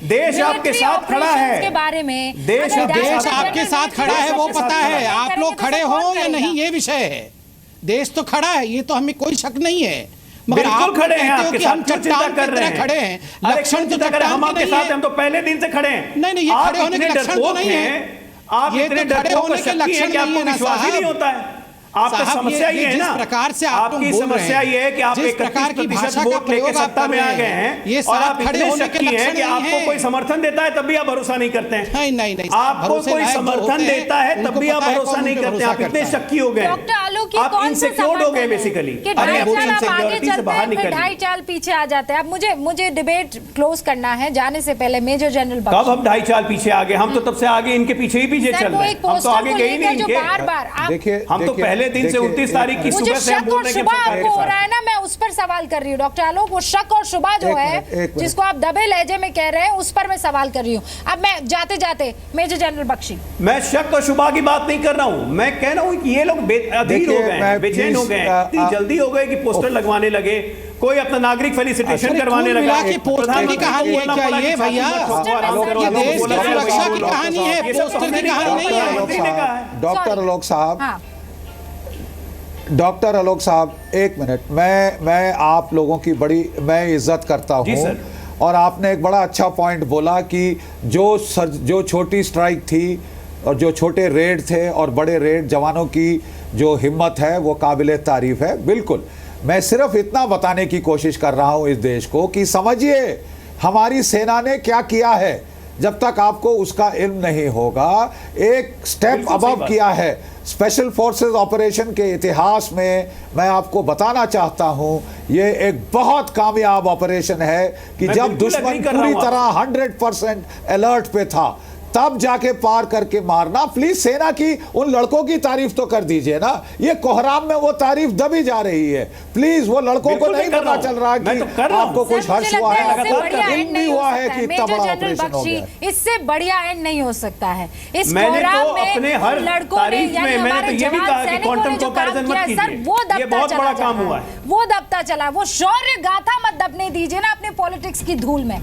[SPEAKER 12] देश आपके साथ खड़ा है,
[SPEAKER 1] के बारे में
[SPEAKER 10] देश आपके साथ खड़ा है, वो पता है। आप लोग खड़े हो या नहीं ये विषय है। देश तो खड़ा है, ये तो हमें कोई शक नहीं है, मगर आप
[SPEAKER 12] खड़े हैं आपके साथ,
[SPEAKER 10] हम चट्टान की तरह खड़े हैं। लक्षण तो
[SPEAKER 12] हम आपके साथ, हम तो पहले दिन से खड़े हैं।
[SPEAKER 10] नहीं, ये खड़े होने के लक्षण तो नहीं है।
[SPEAKER 12] आप इतने डरपोक और शक्ति हैं कि आपको विश्वास ही नहीं होता है। आपका समस्या ये है ना,
[SPEAKER 10] प्रकार से
[SPEAKER 12] आपकी समस्या ये है कि आप 31% वोट लेके सत्ता में आ गए हैं और आप इतने शक्ति हैं कि आपको कोई समर्थन देता है तब भी आप भरोसा नहीं करते हैं।
[SPEAKER 10] नहीं,
[SPEAKER 12] आपको कोई समर्थन देता है तब भी आप भरोसा नहीं करते। आप इतने शक्की हो गए, आप इनसिक्योर हो गए बेसिकली।
[SPEAKER 1] से बाहर निकल 2.5 साल पीछे आ जाते हैं। अब मुझे डिबेट क्लोज करना है, जाने से पहले मेजर जनरल
[SPEAKER 12] कब हम 2.5 साल पीछे आ गए? हम तो तब से आगे इनके पीछे ही पीछे चल रहे हैं। हम तो आगे गए ही नहीं इनके। हम तो पहले दिन से 29 तारीख की सुबह से हम बोल रहे हैं कि
[SPEAKER 1] आपको हो रहा है ना, मैं उस पर सवाल कर रही हूँ डॉक्टर आलोक। वो शक और शुबा जो है, जिसको आप दबे लहजे में कह रहे हैं, उस पर मैं सवाल कर रही हूँ। अब मैं जाते जाते मेजर जनरल बख्शी,
[SPEAKER 12] मैं शक और शुबा की बात नहीं कर रहा हूँ। मैं कह रहा हूँ कि ये लोग अधीर हो गए, बेचैन हो गए, इतनी जल्दी हो गए कि पोस्टर लगवाने लगे, कोई अपना नागरिक फेलिसिटेशन करवाने लगा।
[SPEAKER 10] पोस्टर की कहानी है क्या ये भैया? ये देश की सुरक्षा की कहानी है, पोस्टर की कहानी नहीं है।
[SPEAKER 11] डॉक्टर आलोक साहब, एक मिनट। मैं आप लोगों की बड़ी मैं इज्जत करता हूं, और आपने एक बड़ा अच्छा पॉइंट बोला कि जो छोटी स्ट्राइक थी और जो छोटे रेड थे और बड़े रेड, जवानों की जो हिम्मत है वो काबिले तारीफ है। बिल्कुल, मैं सिर्फ इतना बताने की कोशिश कर रहा हूं इस देश को कि समझिए हमारी सेना ने क्या किया है। जब तक आपको उसका इल्म नहीं होगा, एक स्टेप अबव किया है। स्पेशल फोर्सेस ऑपरेशन के इतिहास में मैं आपको बताना चाहता हूं, ये एक बहुत कामयाब ऑपरेशन है कि जब दुश्मन पूरी तरह 100% अलर्ट पे था, तब जाके पार करके मारना। प्लीज सेना की उन लड़कों की तारीफ तो कर दीजिए ना। ये कोहराम में वो तारीफ दबी जा रही है। प्लीज, वो लड़कों को नहीं पता चल रहा कि आपको कुछ हर्ष हुआ है, इल्म हुआ है कि इतना बड़ा ऑपरेशन हो गया।
[SPEAKER 1] इससे बढ़िया एंड नहीं हो सकता है। इस कोहराम में लड़कों ने, यानी हमारे जवान सैनिकों ने जो काम किया सर, वो दबता चला, वो दबता चला। वो शौर्य गाथा मत दबने दीजिए ना अपने पॉलिटिक्स की धूल में।